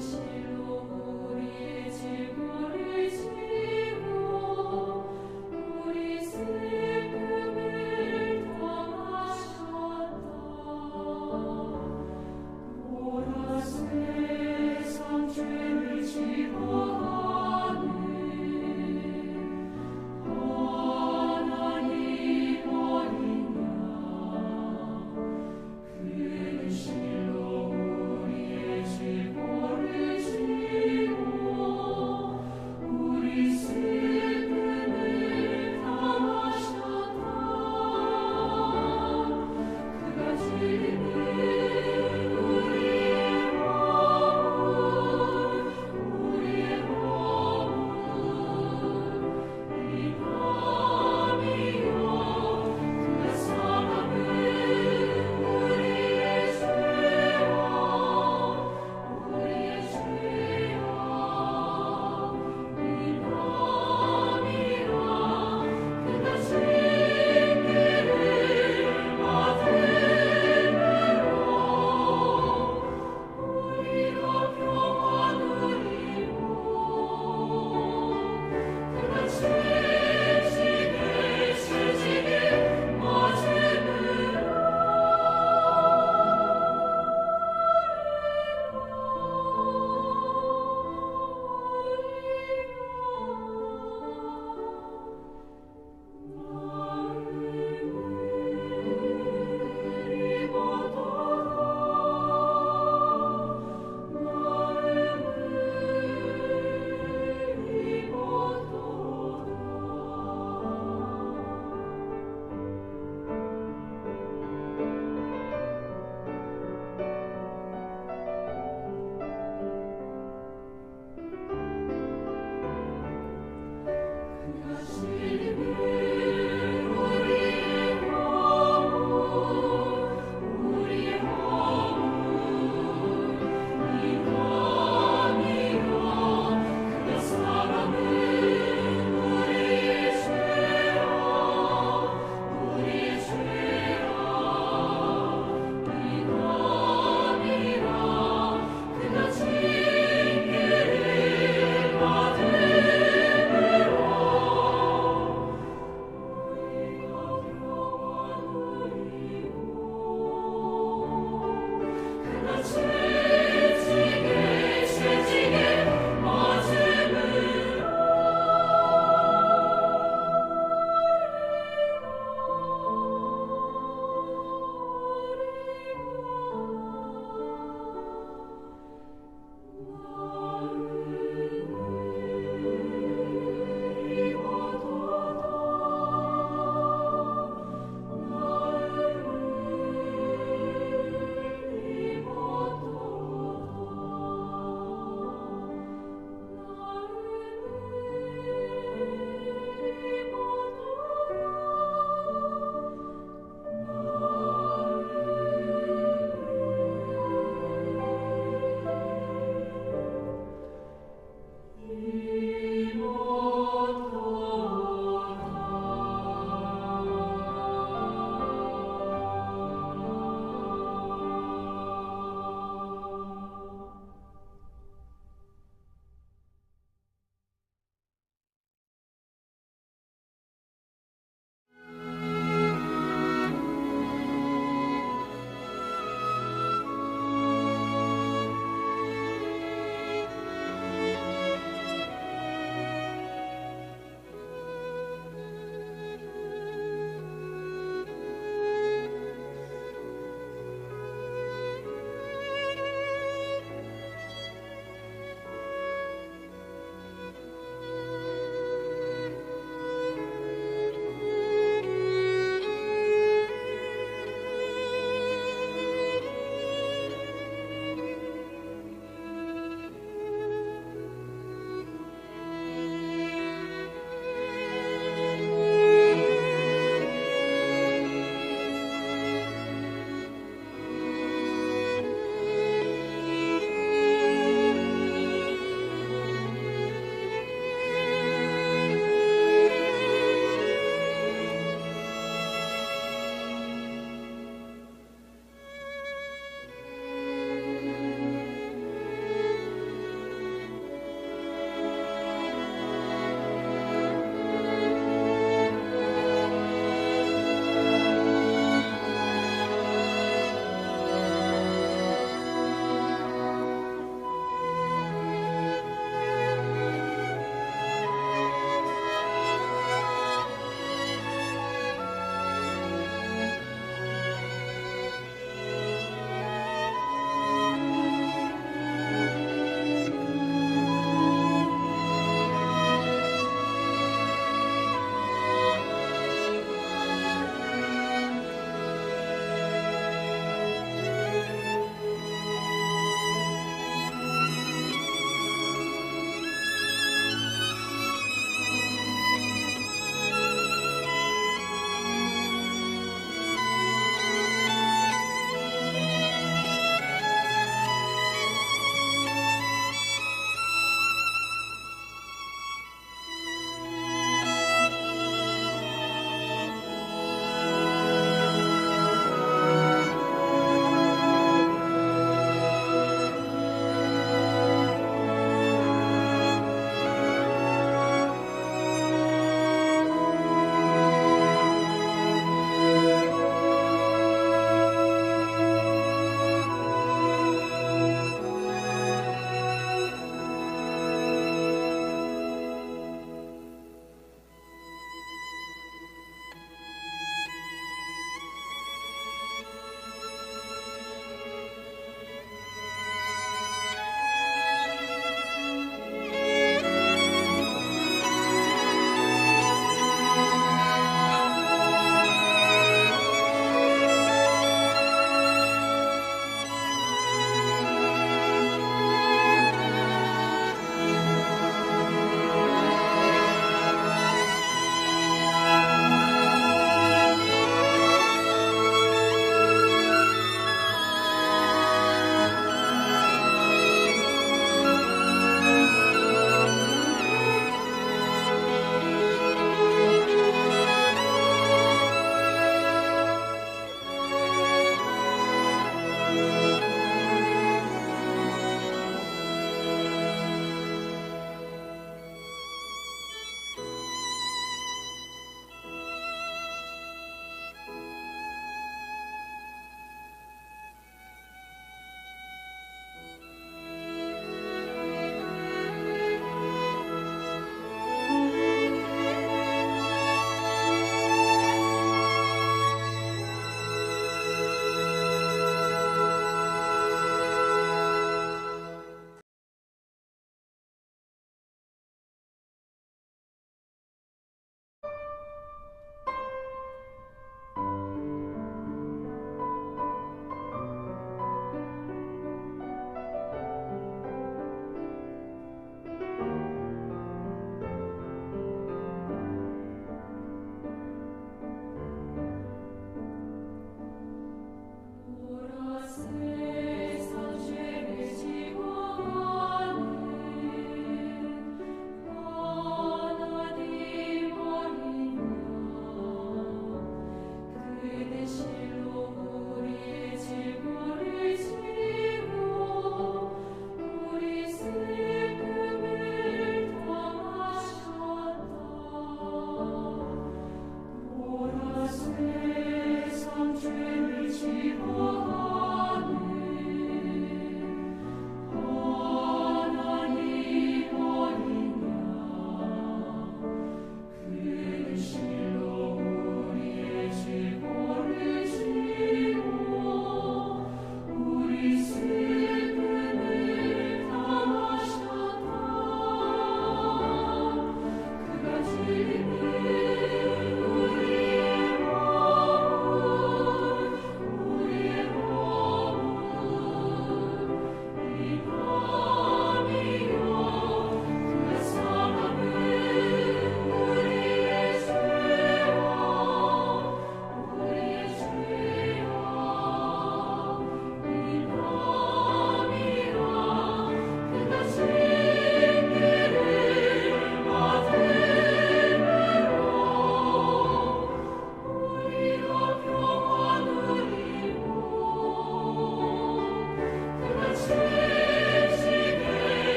실로 우리의 죄를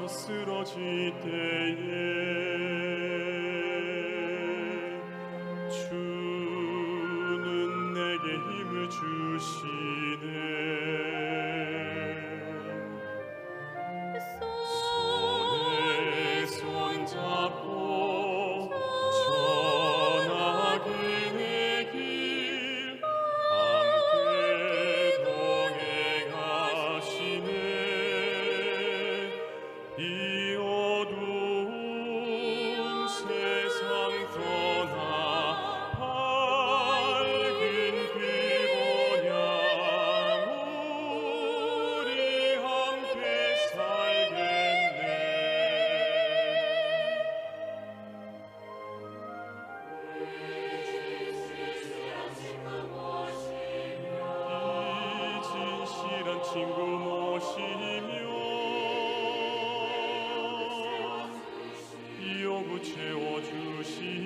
다쳐 쓰러질 때에 주는 내게 힘을 주시네. 손에 손잡고 전하그네 길 함께 동행하시네. 이 어두운 세상 떠나 밝은 길 보냐 우리 함께 살겠네. 이 진실한 친구 모시며 요구 채워주시리.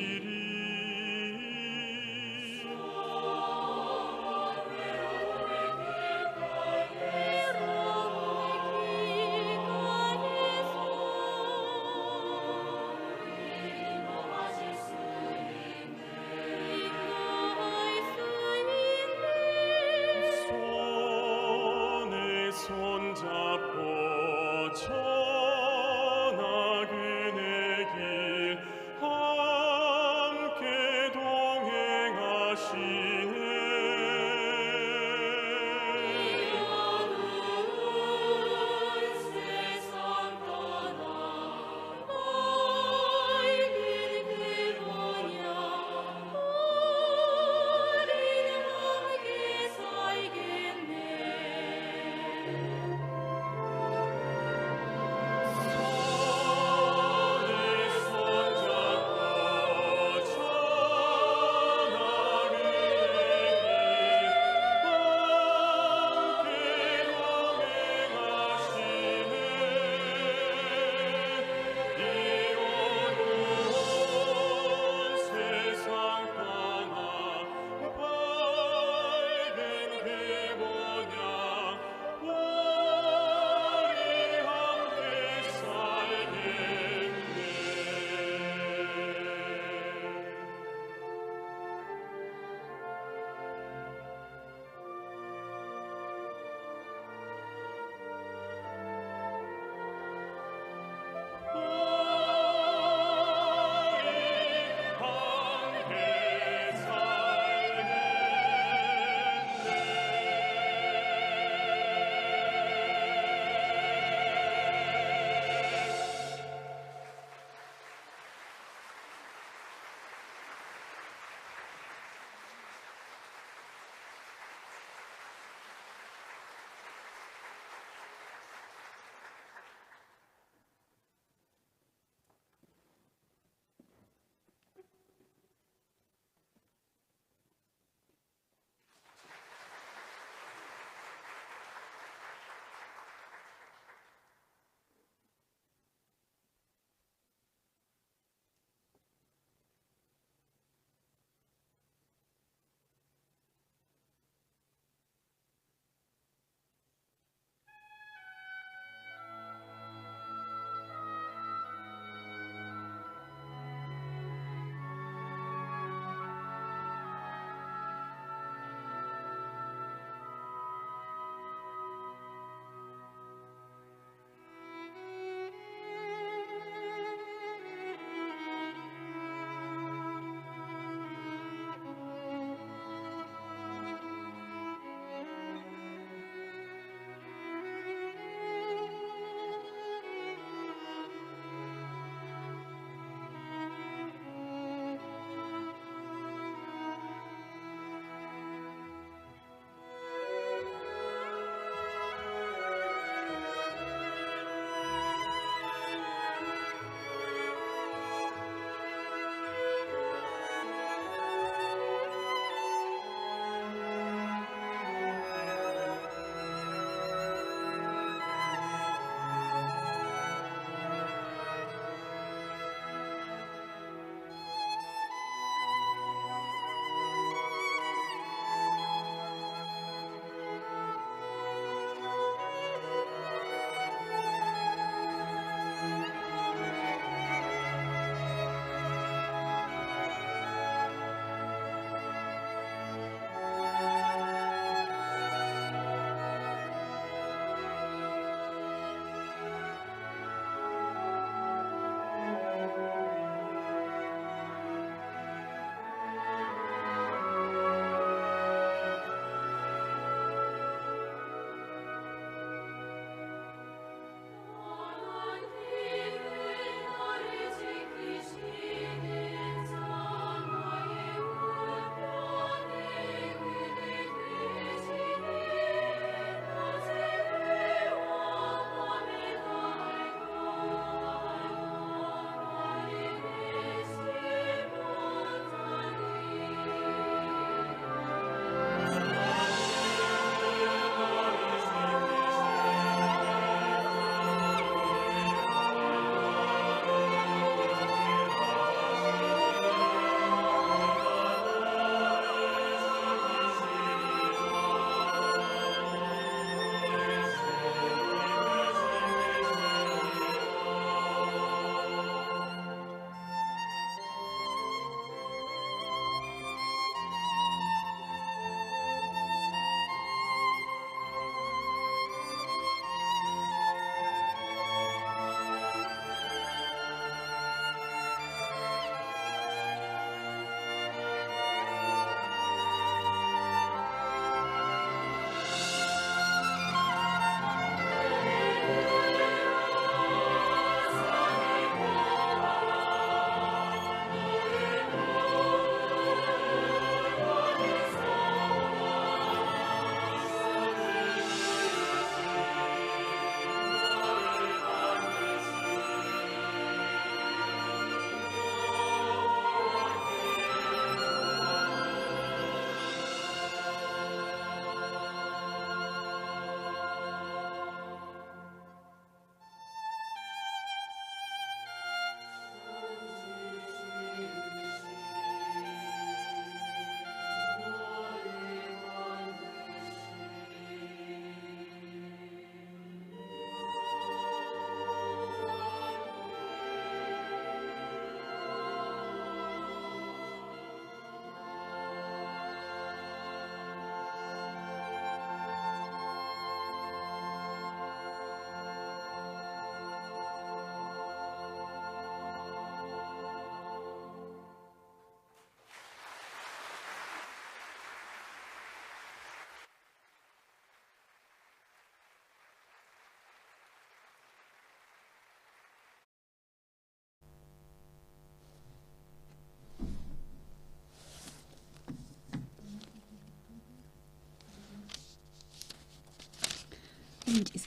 손에 손잡고 전하그네 길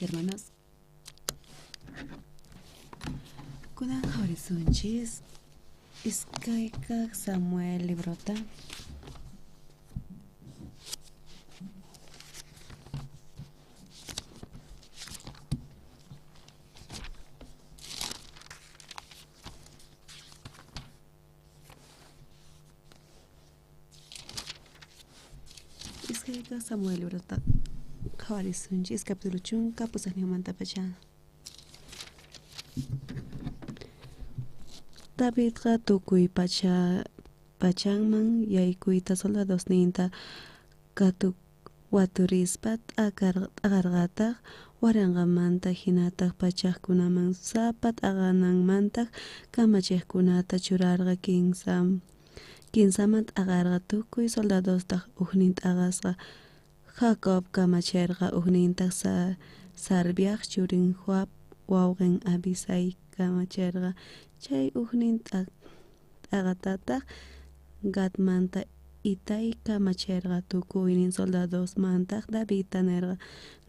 Hermanas y hermanos, kunan horisunchis iskaykaq Samuel librota iskaykaq Samuel librota horisunchis capítulo chunka pusaqninmanta pacha. Davidqa tukuy pachanman yaykuyta soldadosninta waturispa t'aqarqataq waranqamanta hinataq pachaqkunaman sapa t'aqananmanta kamachiqkunata churarqa kinsaman t'aqarqa tukuy soldadostaq huknin t'aqasqa Jacob kamachirqa huknintaq Sarviaq churin Joab wawqin Abisai kamachirqa chay huknin t'aqatataq Gatmanta Itai kamachirqa tukuynin soldadosmantaq Davidta nirqa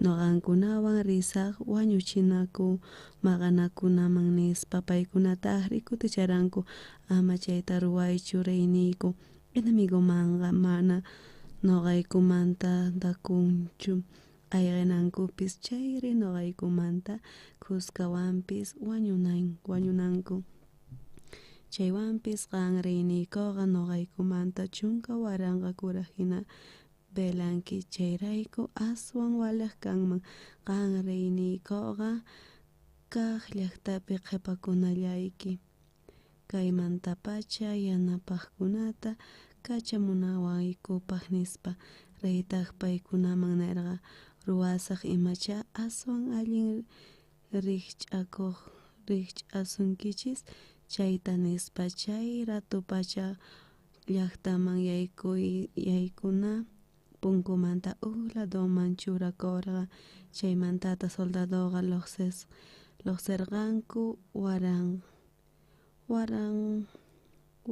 noqankunawan risaq wañuchinaku maqanakunaman nispa paykunataqri kuticharanku ama chayta ruwaychu riyniyku enemigomanqa mana noqaykumanta dakunchu ayqinankupis chayri noqaykumanta kuskawanpis wañunanku chaywanpis qan riyniykuqa noqaykumanta chunka waranqa kurajhina velanki chayrayku aswan walaq kanman qan riyniykuqa kaq llaqtapi qhipakunallayki kaymantapacha yanapaqkunata kachamunawaykupaq nispa reytaq paykunaman nirqa ruwasaq imacha aswan allin rikch'asunkichis chayta nispa chay ratupacha llaqtaman yaykuna punkumanta ladoman churakurqa chaymantata soldadoqa lluqsirqanku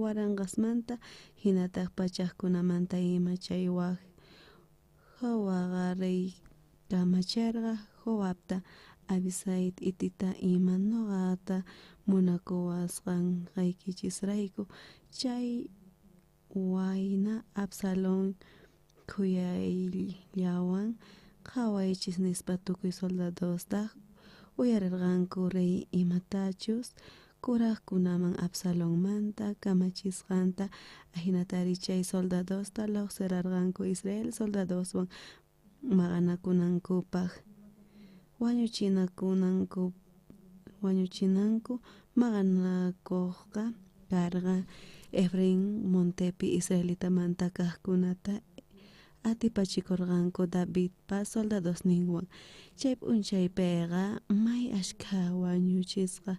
waranqasmanta hinataq pachaqkunamanta ima chay Joabqa rey kamachirqa Joabta Abisai itita ima noqata munakuwasqanqaykichisrayku chay wayna Absalón khuyayllawan qhawaychis nispa tukuy soldadostaq uyarirqanku rey imatachus kuraqkunaman Absalónmanta kamachisqanta hinatari chay soldadosta lluqsirarqanku Israel soldadoswan maqanakunankupaq wañuchinanku maqanakuqqa karqa Efraín montepi Israelitamanta kaqkunata atipachikurqanku Davidpa soldadosninwan chay p'unchaypiqa may ashkha wañuchisqa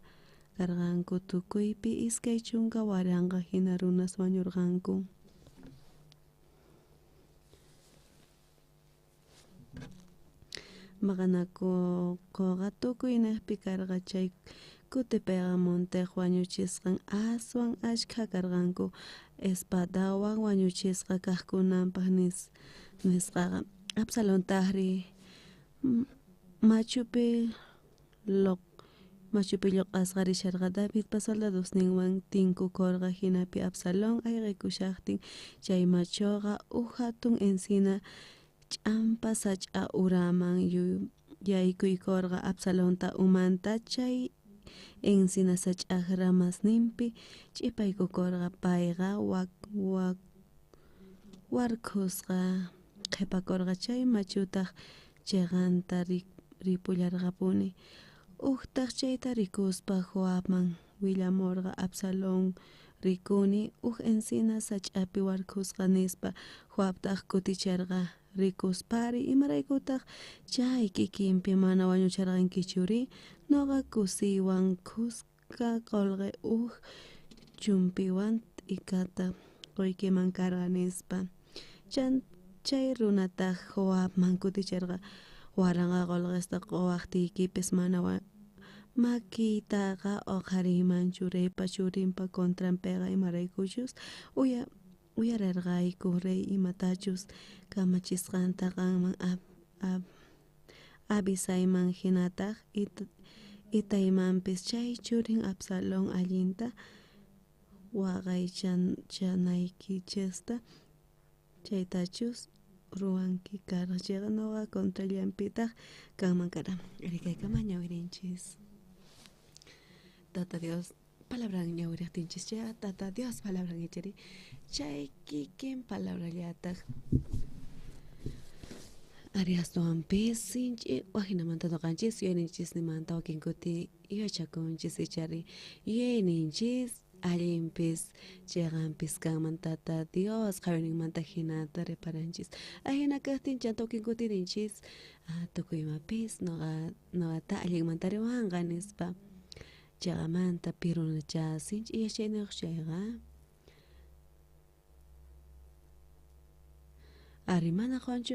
karqanku tukuypi iskay chunka waranqa hina runas wañurqanku maqanakuqqa tukuynaqpi karqa chay kutipiqa monteq wañuchisqan aswan ashkha karqanku espadawan wañuchisqa kaqkunanpaq nisqaqa Absalóntaqri machupi lluqasqa risharqa Davidpa soldadosninwan tinkukurqa hinapi Absalón ayqikushaqtin chay machuqa hatun encina ch'ampa sach'a uraman yaykuykurqa Absalónta umanta chay encina sach'aq ramasninpi ch'ipaykukurqa payqa warkusqa qhipakurqa chay machutaq chiqanta ripullarqapuni uqtaq chayta rikuspa Joabman willamurqa Absalón rikuni encina sach'api warkusqa nispa Joabtaq kuticharqa rikuspari imaraykutaq chay kikinpi mana wañucharqankichuri noqa kusiywan kuska qolqi chumpiwan t'ikata quykiman karqa nispa chay runataq Joabman kuticharqa waranqa qolqista quwaqtiykipis mana makiytaqa uqarimanchu reypa churinpa contranpiqa imaraykuchus uyarirqayku rey imatachus kamachisqanta qanman abisayman hinataq itaymanpis chay churin Absalón allinta waqaychanaykichista chaytachus ruwanki karqa noqa contra llampitaq kanman kara rikaykama ñawirinchis Tata Dios palabra ñawiriqtinchis ya Tata Dios palabra ichari chay kikin palabra llataq ariastonpis sinchi wajinamanta noqanchis yuyaninchis nimanta wakinkuti yachakunchis ichari yuyaninchis allinpis chayqanpis kanman Tata Dios qhawinimanta hinata riparanchis ahina kaqtin chanta wakinkutirinchis tukuymapis noqata allinmanta riwanqa nispa chayqamanta pirunacha sinchi yachayniq chayqa ari mana qanchu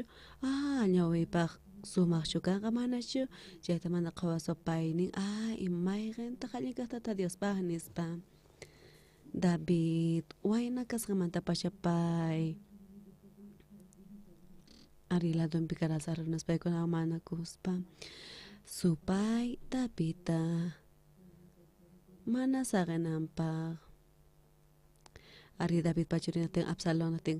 ñawipaq sumakchu kanqa manachu chayta mana qawaso paynin imayqinta qallinkaq Tata Diospaq nispa David wayna kasqamanta pachapay ari ladunpi karasarnas paykuna manakuspa supay Davidta mana saqinanpaq ari David pachurinatin Absalónatin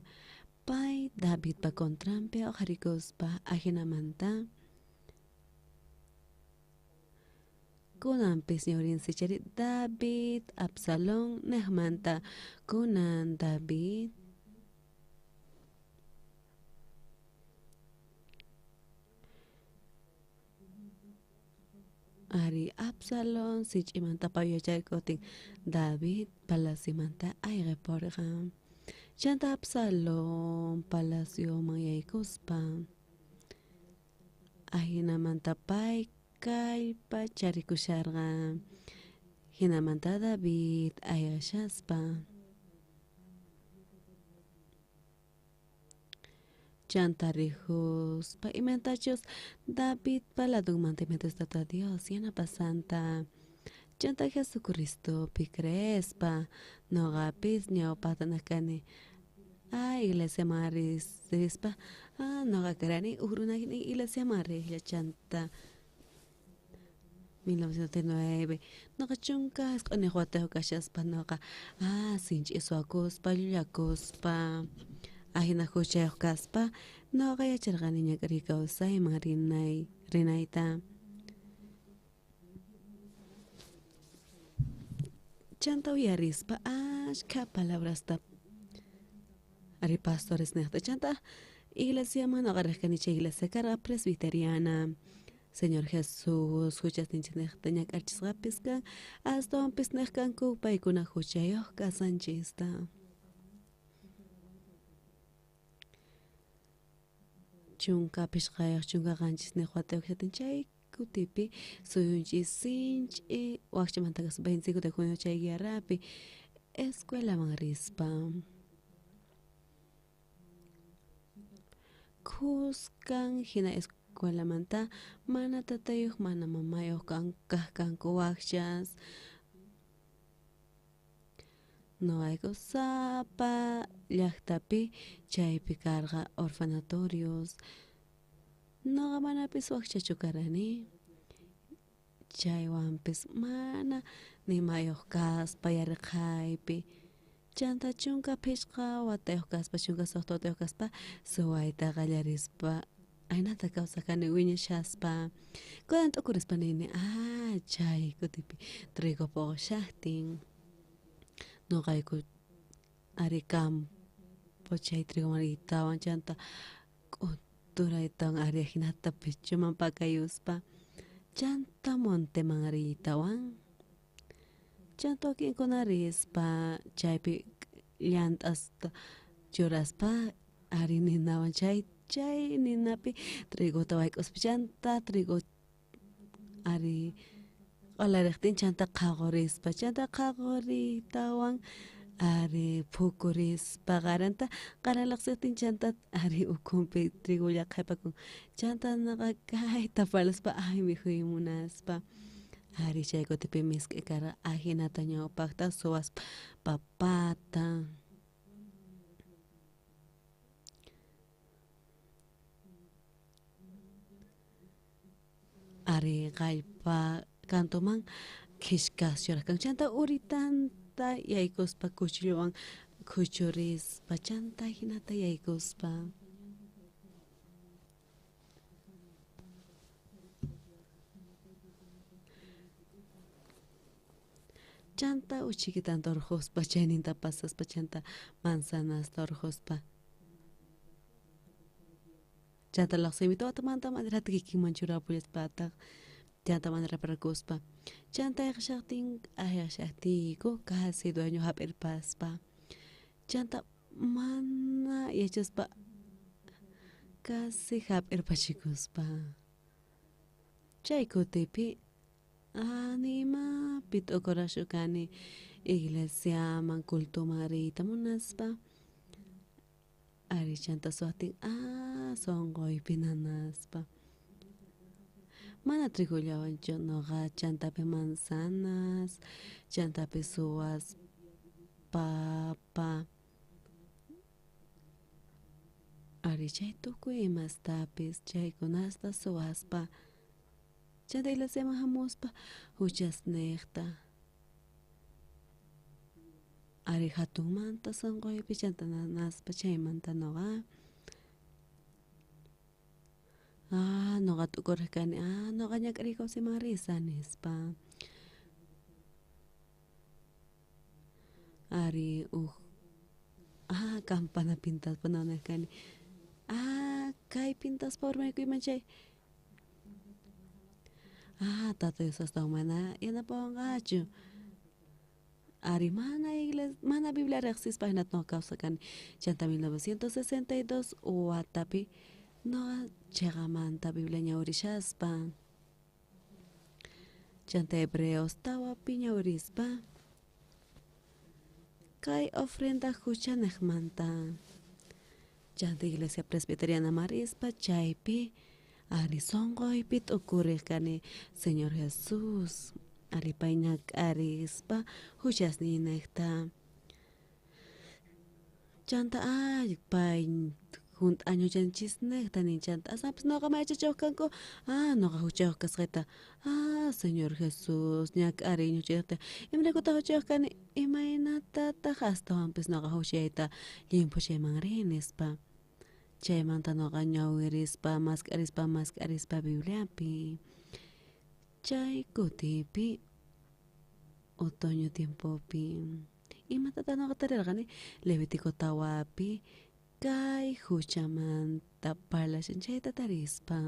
pay David pa contrampi qharikuspa ajinamanta kunanpis ñawrinsichari David Absalón neqmanta kunan David ari Absalón sinch'imanta payuyachaykutin David palacimanta ayqiporqa chanta Absalón palacioman yaykuspa ahinamanta pay kallpa charikusharqa hinamanta David ayashaspa chanta rijuspa imantachus David paladunmanta imantas Tata Dios yanapasanta chanta Jesucristopi creespa noqapis ñawpaqtana kani iglesia marispa noqa karani ugrunayni iglesia marilla chanta 1909 noqa chunka q'uniq wataw kashaspa noqa sinchi suwakuspa llullakuspa ahina huchayuq kaspa noqa yacharqani ñak'ari kawsayman rinayta chanta uyarispa ashka palabrasta ari pastores niqta chanta iglesia noqa riqkani chay iglesia karqa presbiteriana Señor Jesús huchasninchis niqta ñak'archisqapis kan astonpis niqkanku paykuna huchayuq kasanchista chunka pishqayuq chunka qanchis niq watayuq kashatin chay kutipi suyunchis sinch'i waqchamantaqa 25 de junio chay guerrapi escuelaman rispa kuskan hina escuelamanta mana tatayuq mana mamayuq kaqkanku waqchas noqayku sapa llaqtapi chaypi karqa orfanatorios noqa manapis waqchachu karani chaywanpis mana nimayuq kaspa yariqaypi chanta chunka phishqa watayuq kaspa chunka suqta watayuq kaspa suwayta qallarispa aynata kawsaqkani wiñashaspa kunan t'ukurispa nini chay kutipi trigo puqshaqtin noqayku ari campo chay trigo maritawan chanta k'uturaytawan ari hinata pichuman pakayuspa chanta monteman aritawan chanta wakinkuna rispa chaypi llant'asta churaspa ari ninawan chay ninapi triguta wayk'uspa chanta trigo ari q'alariqtin chanta qhaqurispa chanta qhaquritawan ari phukurispa qaranta qaralaqsiqtin chanta ari ukunpi trigo llaqaypakun chanta naqa kayta parlaspa mijuymunaspa ari chay kutipi misk'i karqa ahinata ñawpaqta suwaspa papata Ari kaypa kantoman kishkas churajkan chanta uritanta yaykuspa kuchilluwan kuchurispa chanta hinata yaykuspa chanta uchikitan torjospa chayninta pasaspa chanta manzanas torjospa chanta laqsimi totamanta madrata kikinman churapullaspataj chanta manera parakuspa chanta ayaqshaqtiyku kasi dueño hap'irpaspa chanta mana yachaspa kasi hap'irpachikuspa chay kutipi animapi t'ukurashukani iglesiaman cultuman riyta munaspa ari chanta suwatin sonqoypi nanaspa mana trigullawanchu noqa chantapi manzanas chantapi suwas papa ari chay tukuy imastapis chaykunasta suwaspa chanta iglesiaman hamuspa huchasniqta ari hatunmanta sonqoypi chanta nanaspa chaymanta noqa noqa t'ukurajkani noqa ñak'ariyku kawsayman risa nispa ari campana pintaspa nanarkani kay pintaspa urmaykuyman chay tata Diostawan mana yanapawanqachu ari mana Biblia riqsispa hinata noqa kawsarkani chanta 1962 watapi noqa chayqamanta Biblia ñawirishaspa chanta Hebreos tawapi ñawirispa kay ofrenda huchaniqmanta chanta iglesia presbiteriana marispa chaypi ari sonqoypi t'ukuriqkani Señor Jesús ari pay ñak'arispa huchasniyniqta chanta pay hunt'añuchanchisniqta ninchanta asapis noqa mayachachawaq kanku noqa huchayuq kasqayta Señor Jesús ñak'ariñuchayta imaykutaq huchayuq kani imaynatataq astawan noqa huchayta llimpuchayman rin nispa chaymanta noqa ñawirispa mask'arispa Bibliapi chay kutipi otoño tiempopi imatataq noqa tarirqani Levítico tawapi kay huchamanta parlashan chayta tarispa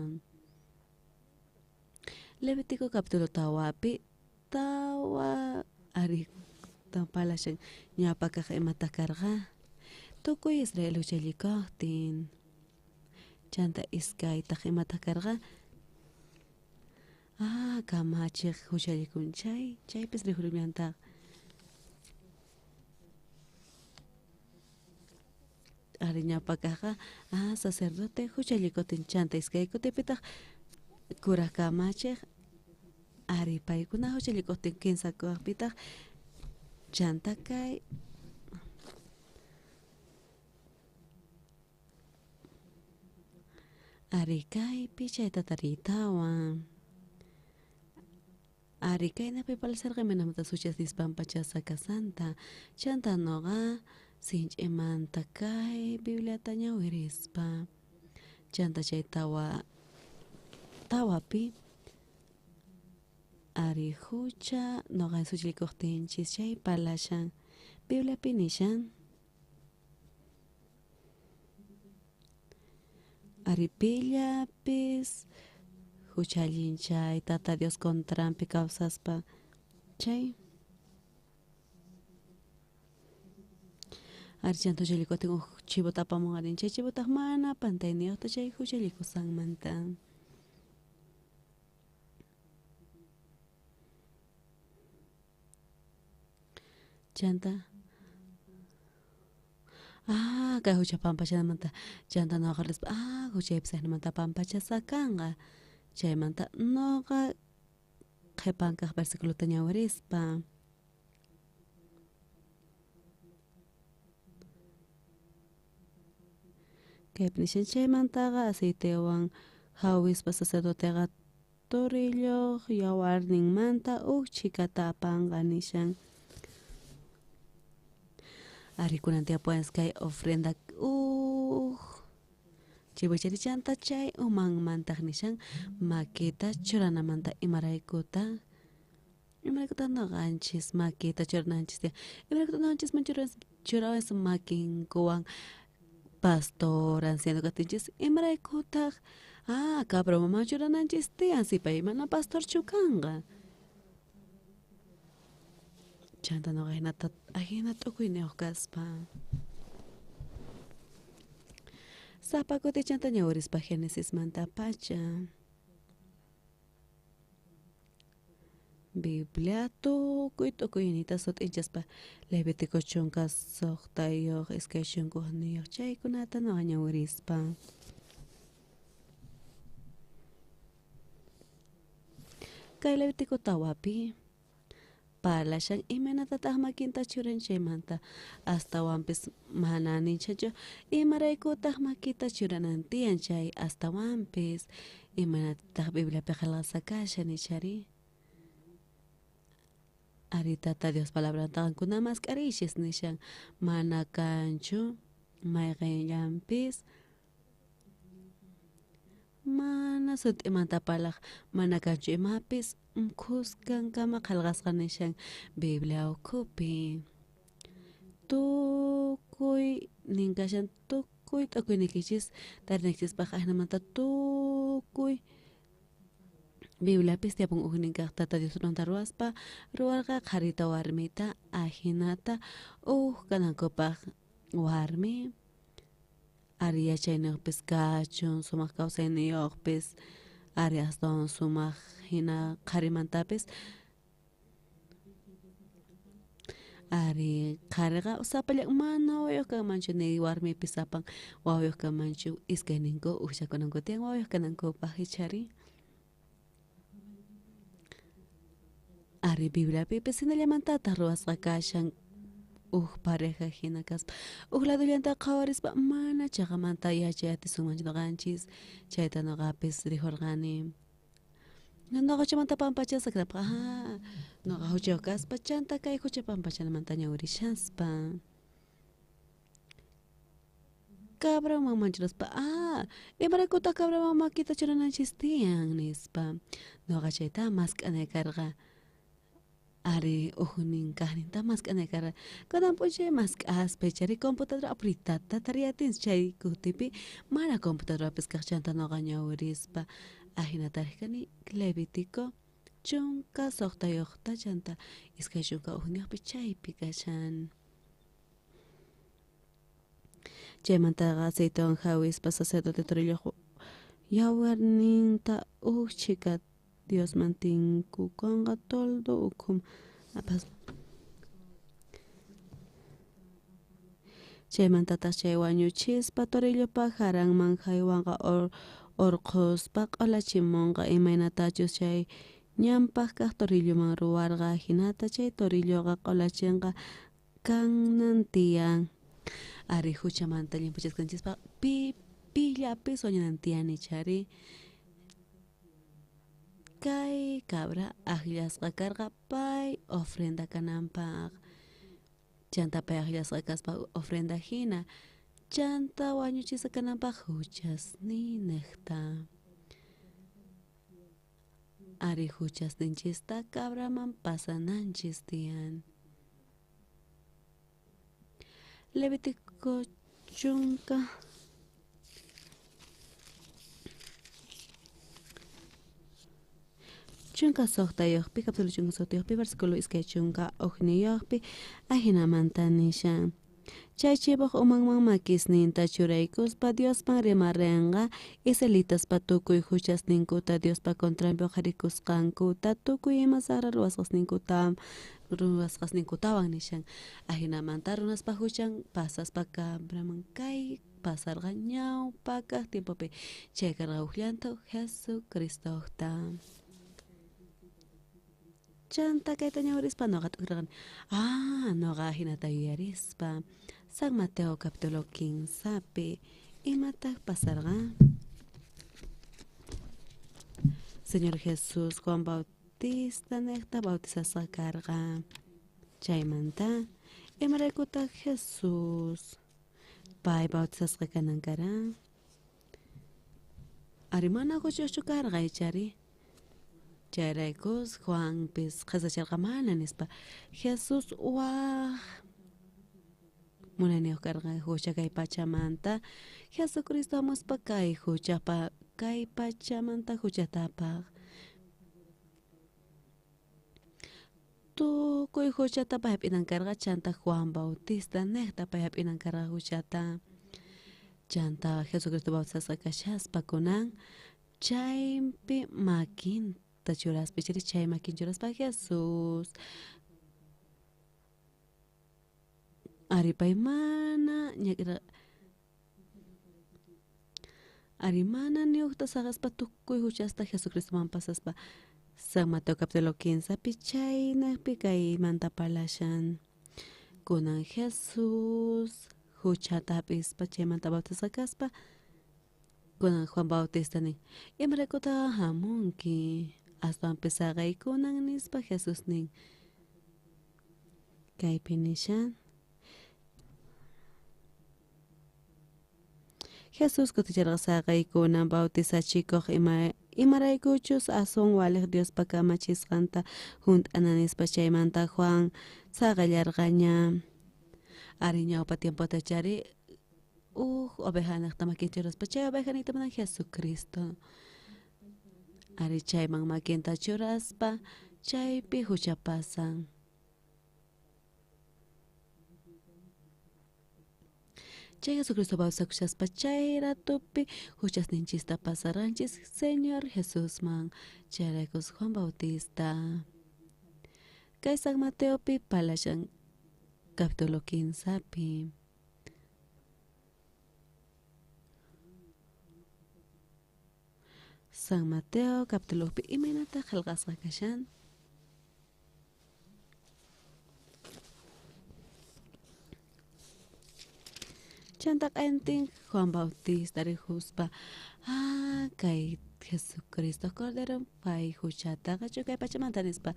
Levítico capítulo tawapi tawa ari parlashan ñawpa kaq imata karqa tukuy Israel huchallikuqtin chanta iskaytaq imata karqa kamachiq huchallikun chaypis rikurillantaq ari ñawpa kaqqa sacerdote huchallikutin chanta iskay kutipitaq kuraq kamachiq ari paykuna huchallikutin kinsakuqpitaq chanta kay ari kaypi chayta tariytawan ari kaynapi palasarqa imanamanta suchasnispampa chasaka santa chanta noqa sinch'imanta kay Bibliata ñawirispa chanta chay tawapi ari hucha noqa suchilikuqtinchis chay palashan Bibliapi nishan ari pillapis huchallinchay tata Dios contrampi kawsaspa chay ari chanta huchallikutin chivuta apamunqarin chay chivutaq mana pantayniyuqta chay huchallikusanmanta chanta kay hucha pampachanamanta chanta noqa rispa huchaypis hinamanta pampachasakanqa chaymanta noqa qhipan kaq versiculuta ñawirispa kaypi nishan chaymantaqa aceitewan hawispa sacerdoteqa torillo yawarning manta chikata apanganishan. Ari kunantia pues kay ofrenda Chibuchari chanta chay umang mantak nishan makita churana manta imaraikuta no ganchis makita churananchis ya imaraikuta no ganchis churawas makin kuang pastor anciano katinchis imaraikuta cabro mama churananchis tian sipay mana pastor chukanga chanta no ajena tukuy kaspa Sapakote chanta ñawarispa Génesis manta pacha. Biblia tukuy sot inchaspa Levítico chunka soqtayoq iskay shunkuqniyuq chaykunata no ñawarispa. Kay Levítico tawapi parlashan imanatataq makinta churan chaymanta hasta wampis mana ninchachu imaraykutaq makita churanantiyan chay hasta wampis imanatataq Bibliapi qalasa kasha nichari aritata Dios palabrantaqa kunamas k'arishis nishan mana kanchu mayqanllampis mana sut'imanta parlaq mana kanchu imapis kusqankama qalqasqa nishan Biblia ukhupi tukuy ninkashan tukuy t'ukuynikichis tarinichishpaq ajnamanta tukuy Bibliapis tiapun ukninkaqtata Diosmanta ruwarqa qarita warmita ajinata kanankupaq warmi ari yachayniyuqpis kachun sumaq kawsayniyuqpis ari astawan sumaq hina qarimantapis ari qariqa sapallan mana wayuq kanmanchu ni warmipis apan wawayuq kanmanchu iskayninku uqllakunanku tiyan wawayuq kanankupaq ichari ari Bibliapipis hinallamantataq ruwasqa kashan pareja hina kaspa laduyllanta qawarispa mana chaqamanta yachay atisunmanchu noqanchis chayta noqapis rijurqani noqa chaymanta pampachasqa kaspa noqa huchayuq kaspa chanta kay hucha pampachanamanta ñawarishaspa cabra manchuraspa imaraykutaq cabra makita churananchis tiyan nispa noqa chayta mask'anay karqa ari kaqninta mask'anay karqa kanan p'unchay mask'aspa chari computadora apritata tariyatin chay kutipi mana computadorapis kaq chanta noqa ñawirispa ajina tarijkani Levítico chunka soqtayuqta chanta iskay chunka uqniyuqpi chaypi kashan chaymantaqa aceitawan hawispa sacerdote torilluq yawarninta chika Dios mantinkukunqa toldo ukhum chaymantataq chay wañuchispa torillupa haranman haywanqa urquspa q'alachimunqa imaynatachus chay ñanpaq kaq torilluman ruwarqa hinata chay torilluqa q'alachinqa kannantiyan ari huchamanta llimpuchasqanchispa pillapis wañunantiyan nichari kay cabra ajllasqa karqa pay ofrenda kananpaq chanta pay ajllasqa kaspa ofrenda hina chanta wañuchisqa kananpaq huchasni niqta ari huchasninchista cabraman pasananchis tiyan Levítico chunka soqtayuqpi capítulo chunka soqtayuqpi versículo iskay chunka uqniyuqpi ajinamanta nishan chay chipuq umanman makisninta churaykuspa Diosman rimarinqa Israelitaspa tukuy huchasninkuta Diospa contranpi qharikusqankuta tukuy ima sara ruwasqasninkutawan nishan ajinamanta runaspa huchan pasaspa cabraman kay pasarqa ñawpa kaq tiempopi chay karqa uqllanta Jesucristoqta chanta kayta ñawarispa noqa t'ukraqani noqa hinata yuyarispa San Mateo capítulo 15pi imataq pasarqa Señor Jesús Juan Bautista nekta bautizasqa karqa chaymanta imaraykuta Jesús pay bautizasqa kanankara ari mana huchuchu karqa ichari chayraykus Juanpis qasacharqa mana nispa Jesús waq munaniq karqa hucha kay pachamanta Jesucristo amuspa kay huchapa kay pachamanta huchatapaq tukuy huchata pay hap'inankarqa chanta Juan Bautista nekta pay hap'inankarqa huchata chanta Jesucristo bautizasqa kashaspa kunan chaypi makinta churaspa ichari chay makin churaspa Jesús ari pay mana ñak'ira ari mana niuqta saqaspa tukuy huchasta Jesucristoman pasaspa San Mateo capítulo 15 pi chaynakpi kaymanta parlashan kunan Jesús huchata hap'ispa chaymanta bautizqa kaspa kunan Juan Bautista nin imaraykuta hamunki aswanpi saqaykunan nispa Jesús nin kaypi nishan Jesús kuticharqa saqaykunan bautizachikuq imaraykuchus asun waliq Diospa kamachisqanta hunt'ana nispa chaymanta Juan saqallarqaña ari ñawpa tiempota chari ovejanaqta makin churaspa chay ovejanita manan Jesucristo ari chayman makinta churaspa chaypi huchapasan chay Jesucristo bautizakushaspa chay ratupi huchasninchista pasarqanchis Señor Jesusman chayraykus Juan Bautista kay San Mateopi palashan capítulo 15 pi San Mateo capítulo pi imaynata qillqasqa kashan chantaq antin Juan Bautista rihuspa kay Jesucristo Cordero pay huchataqa chukay pachamanta nispa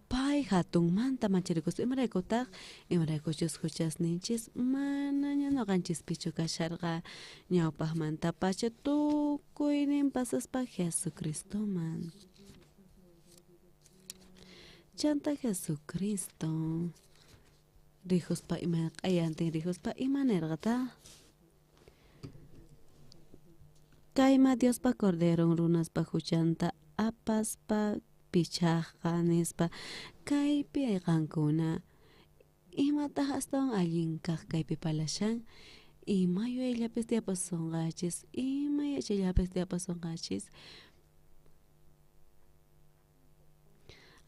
pay hatunmanta mancharikus imaraykuchus huchasninchis manaña noqanchispichu kasharqa ñawpaqmanta pacha tukuynin pasaspa Jesucristoman chanta Jesucristo rihuspa ima q'ayantin rihuspa imanirqata kayma Diospa Cordero runaspa huchanta apaspa pichaqqa nispa kaypi ayqankuna imataq astawan allin kaq kaypi palashan ima yuyayllapis tiyapasunqachis ima yachayllapis tiyapasunqachis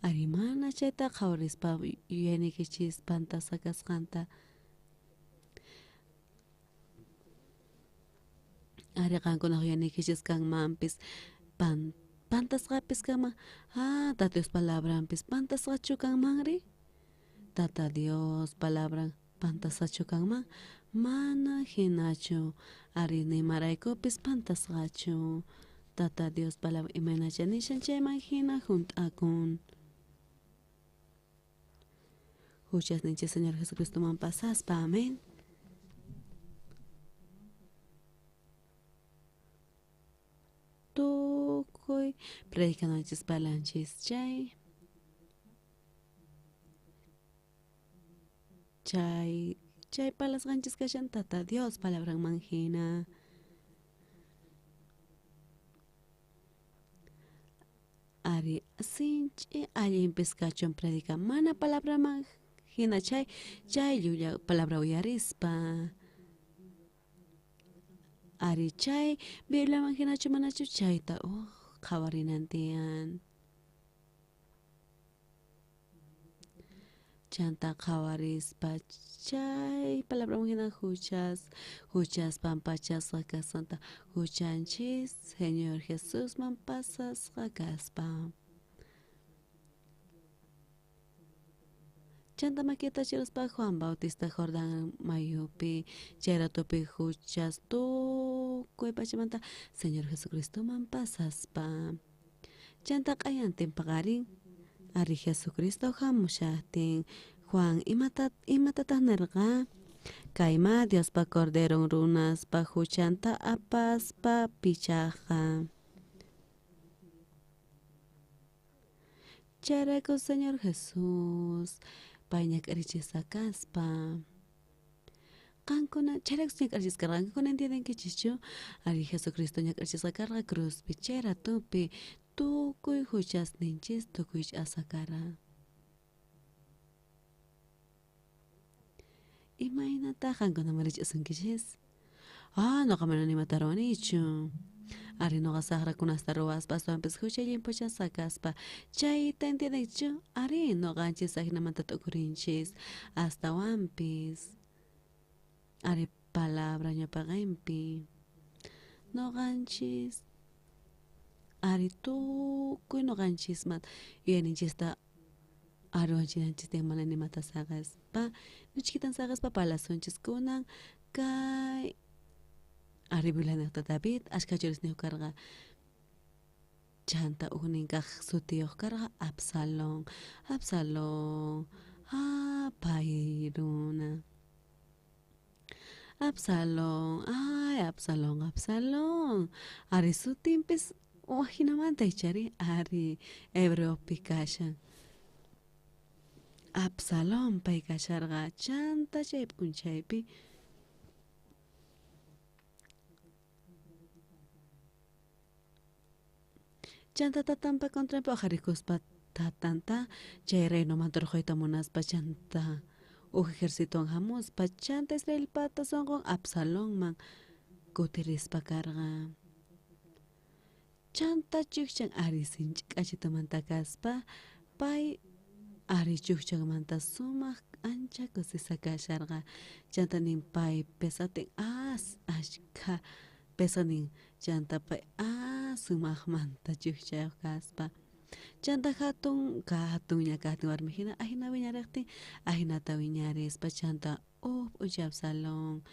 ari mana chayta qhawarispa yuyaynikichis pantasqa kasqanta ari qankunaq yuyaynikichis kanmanpis pantasqapis kanman Tata Dios palabranpis pantasqachu kanmanri Tata Dios palabran pantasqachu kanman mana hinachu ari nimaraykupis pantasqachu Tata Dios palabra imanacha nishan chayman hina hunt'akun huchasninchis Señor Jesucristoman pasaspa amén tukuy predicananchis palanchis chay palasqanchis kashan Tata Dios palabranman hina ari sinchi allinpis kachun predica mana palabraman hina chay llulla palabra uyarispa ari chay Bibliaman hinachu manachu chayta qhawarinantiyan chanta qhawarispa chay palabraman hina huchaspa pampachasqa kasanta huchanchis Señor Jesusman pasasqa kaspa chanta makita churaspa Juan Bautista Jordán mayupi chayratupi huchas tukuy pachamanta Señor Jesucristoman pasaspa Chantak ayanten pagaring Ari Jesucristo hamushahtin Juan imatatah nerga Kaima Dios pa cordero runas pa huchanta apas pa pichaja. Characo Señor Jesús, pañak kaspa. Kankuna charak nyak archiskarga kankuna entienden que chicho ari Jesucristo nyak archiskarga cruz pichera tupi tukuy huchas ninchis tukuy asakara. Imainata kankuna marichasun kichis. No kamera ni mataron ichu. Ari no gasahra con hasta robas paso empes hucha y empocha sacaspa. Chay te entiende ichu. Ari no ganchis ajina matato kurinchis. Hasta wampis. Ari palabra ña pagampi. No ganchis. Ari tukuy no ganchis mat. Yeninchis ta aro chinanchis te malani mata sagaspa. No chiquitan sagaspa palasonchis kunan. Kay Ari bilanekta David ashkachuris carga chanta uninka sutioh carga Absalón pairuna Absalón Ari sutimpis wajinamanta ichari Ari hebreo pikashan Absalón paikasharga chanta chayp kunchaypi Chanta tatampa contra pajaricospa tatanta chay reino mantorjoita monaspa chanta ejército jamos pa chanta Israel pata son con Absalón man kutirispa carga chanta chukchan ari sinch kachita mantakaspa pay ari chukchan manta sumak ancha kusisa kasharga chanta nin pay pesatin ashka pesanin chanta pay sumak manta chukchayo kaspa chanta hatun nya katun warmijina ahina wiñarektin ahinata wiñarispa chanta ucha Absalón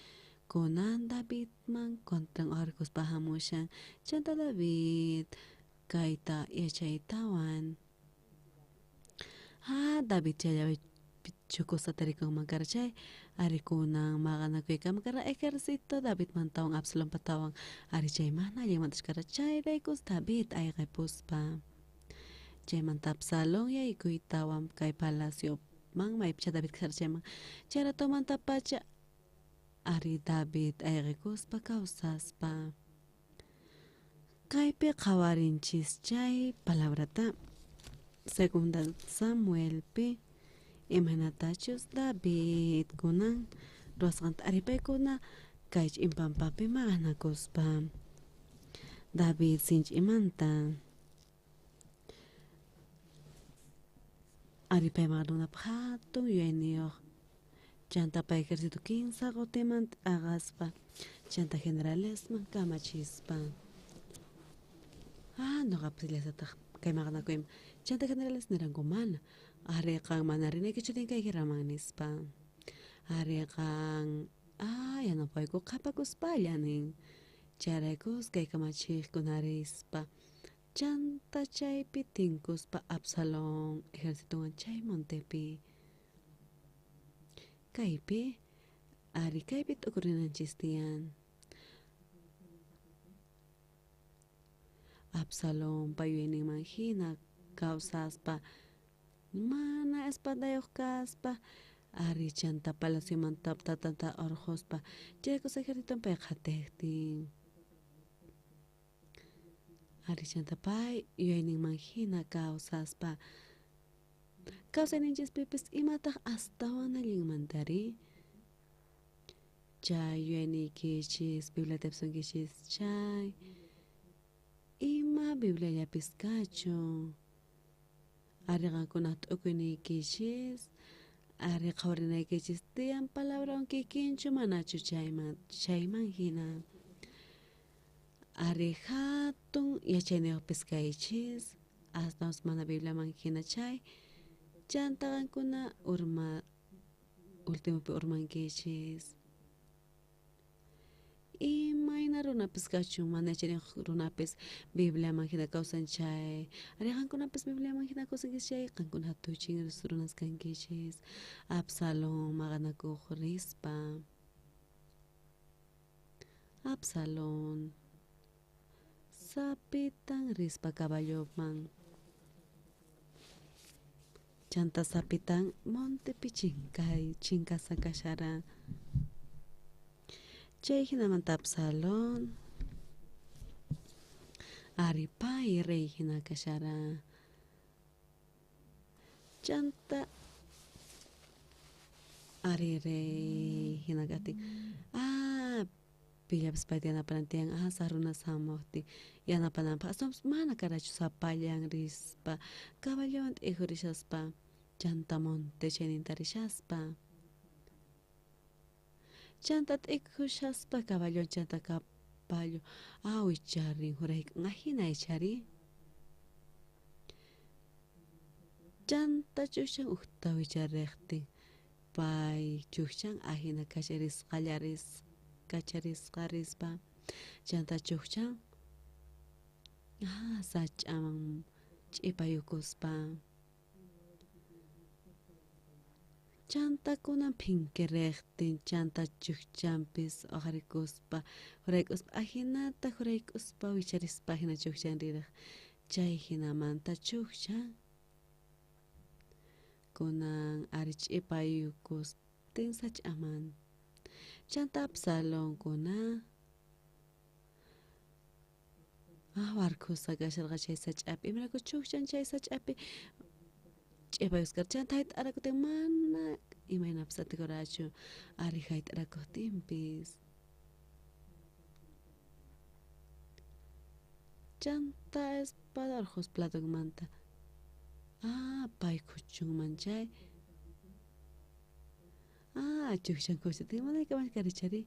kunan David man kontran orkuspa hamushan chanta David kaita yachaytawan David chayawi chukusa tarikon makarchay ari kunan maganakuyka makara ejército David mantawan Absalón patawan ari chay mana llaymantashkara chay raykus David ayqipuspa chaymanta Absalón yaykuytawan kay palacio man maypicha David kasharchayman chay ratumanta pacha ari David ayqikuspa kawsaspa kaypi qawarinchis chay palabrata segunda Samuelpi imanatachus David kunan ruwasqanta aripaykuna kaych impampapi maqanakuspa David sinch imanta aripay maqanunapaq hatun yuyayniyuq chanta pay ejército kinsa qutimanta aqaspa chanta generalesman kamachispa noqapis llasataq kay maqanakuyman chanta generales niranku mana ariqan mana rinaykichutin kay guerraman nispa ariqan yanapayku qapakuspalla nin charaykus kay kamachiqkunarispa chanta chaypi tinkuspa Absalón ejércitowan chay montepi kaypi ari kaypi tukurinanchis tiyan Absalón payuyninman hina kawsaspa mana espadayuq kaspa ari chanta palacio manta tatanta orjospa chaykus ejército pay qhatiktin ari chanta pay yuyayninman hina kawsaspa kawsayninchispipis imataq astawan allinmantari chay yuyaynikichis Bibliata episunkichis chay ima Bibliallapis kachu ariqankunata t'ukuyniykichis ari qhawarinaykichis tiyan palabra kikinchu manachu chayman hina ari hatun yachayniyuqpis kaychis astawan mana Bibliaman hina chay chantaqankuna ultimopi urmankichis Imayna runapis kachun manachari runapis Biblia manhina kawsan chay ari qankunapis Biblia manhina kawsankis chay qankuna hatuchin runas kankichis Absalom maqanakuq rispa Absalom sapitan rispa caballoman chanta sapitan montepi chinkasa kashara chay hinamanta Absalom ari pay rey hina kashara chanta ari rey hina katin pillapis payta yanapanantiyan saruna samukti yanapananpaq astawan mana karachu sapallan rispa caballowan t'ijurishaspa chanta monte chayninta rishaspa chanta t'ikushaspa caballo chanta caballo wicharin juraykan hina ichari chanta chuchan ukta wicharriqtin pay chukchan hina kacharisqa chanta chukchan sach'aman ch'ipayukuspa chantakunan phinkiriqtin chanta chukchanpis aqrikuspa juraykuspa hinata juraykuspa wicharispa hina chukchan riraq chay hinamanta chukchan kunan ari ch'ipayukustin sach'aman chanta Absalom kuna warkusa kasharqa chay sach'api imaraku chukchan chay sach'api ch'ipayuskar chanta hayt'arakutin mana imaynapas atikurachu ari hayt'arakuqtinpis chanta espada urqus platonmanta pay kuchunman chay chukchan kuchitin imanaykaman karichari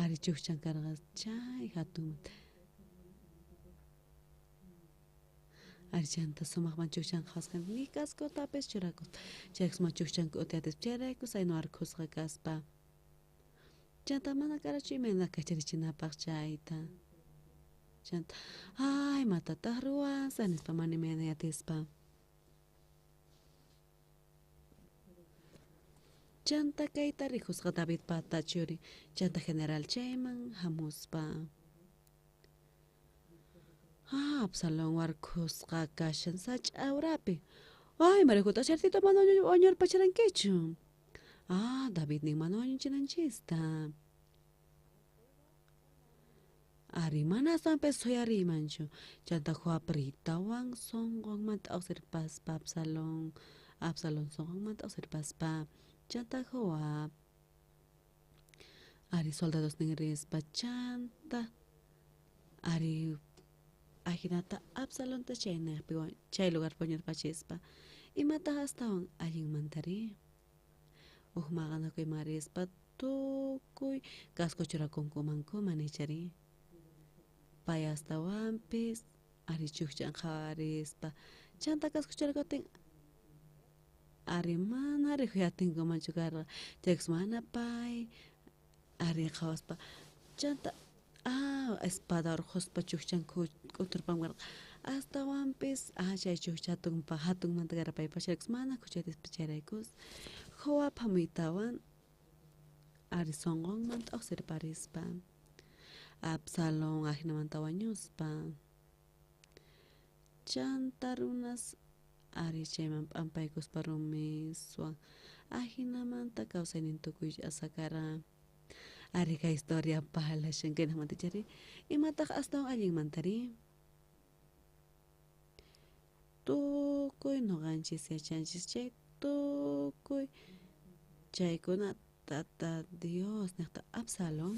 ari chukchan karqa chay hatun ari chanta sumaqman chukchan qasqan ni kaskutapis churakus chaykusma chukchanka utiyatis chayraykus aynu arkusqa kaspa chanta mana karachu imayna kacharichinapaq chayta chanta matataq ruwasqa nispa mana imayna yatispa chanta kayta rikusqa David pata churi chanta general chayman hamuspa Absalom warkusqa kashan sach'awrapi Mariakuta chartito mana wañurpacharankichu David nin mana wañuchinanchista ari mana aswanpis suyarimanchu chanta Joab ritawan sonqonmanta awsirpaspa Absalom sonqonmanta awsirpaspa chanta Joab ari soldados nin rispa chanta ari hinata Absalomta chay lugar wañurpachispa imataq astawan allinmantari maqanakuy marispa tukuy kasku churakunkumanku manichari pay astawanpis ari chukchan qawarispa chanta kasku churakutin ari mana riqyatinkumanchu karqa chaykus mana pay ari qhawaspa chanta espada urquspa chukchan k'uturpan karqa astawanpis chay chukcha hatunmanta karapaypa chaykus mana kucharispa chayraykus Joab hamuytawan ari sonqonmanta awsirparispa Absalom hinamanta wañuspa chanta runas ari chayman p'ampaykuspa rumiswan hinamanta kawsaynin tukuy asakara ari kay historia pahalashan kaynamanta chari imataq astawan allinmantari tukuy nuqanchis yachanchis chay tukuy chaykuna tata Dios niqta Absalom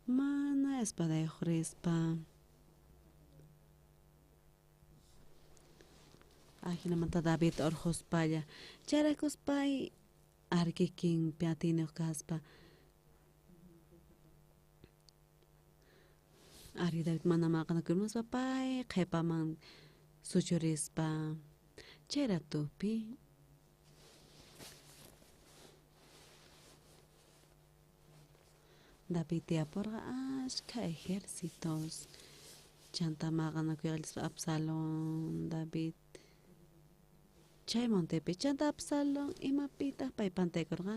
mana espadayuq rispa hinamanta David urquspalla chayrakuspay ari kikinpi atiniq kaspa ari David mana maqanakumaspa pay qhipaman suchurispa chay ratupi David porra ashka ejércitos. Chanta magana kuyaglis Absalón, David. Chay Montepe, chanta Absalón, ima pita pay pantay korga.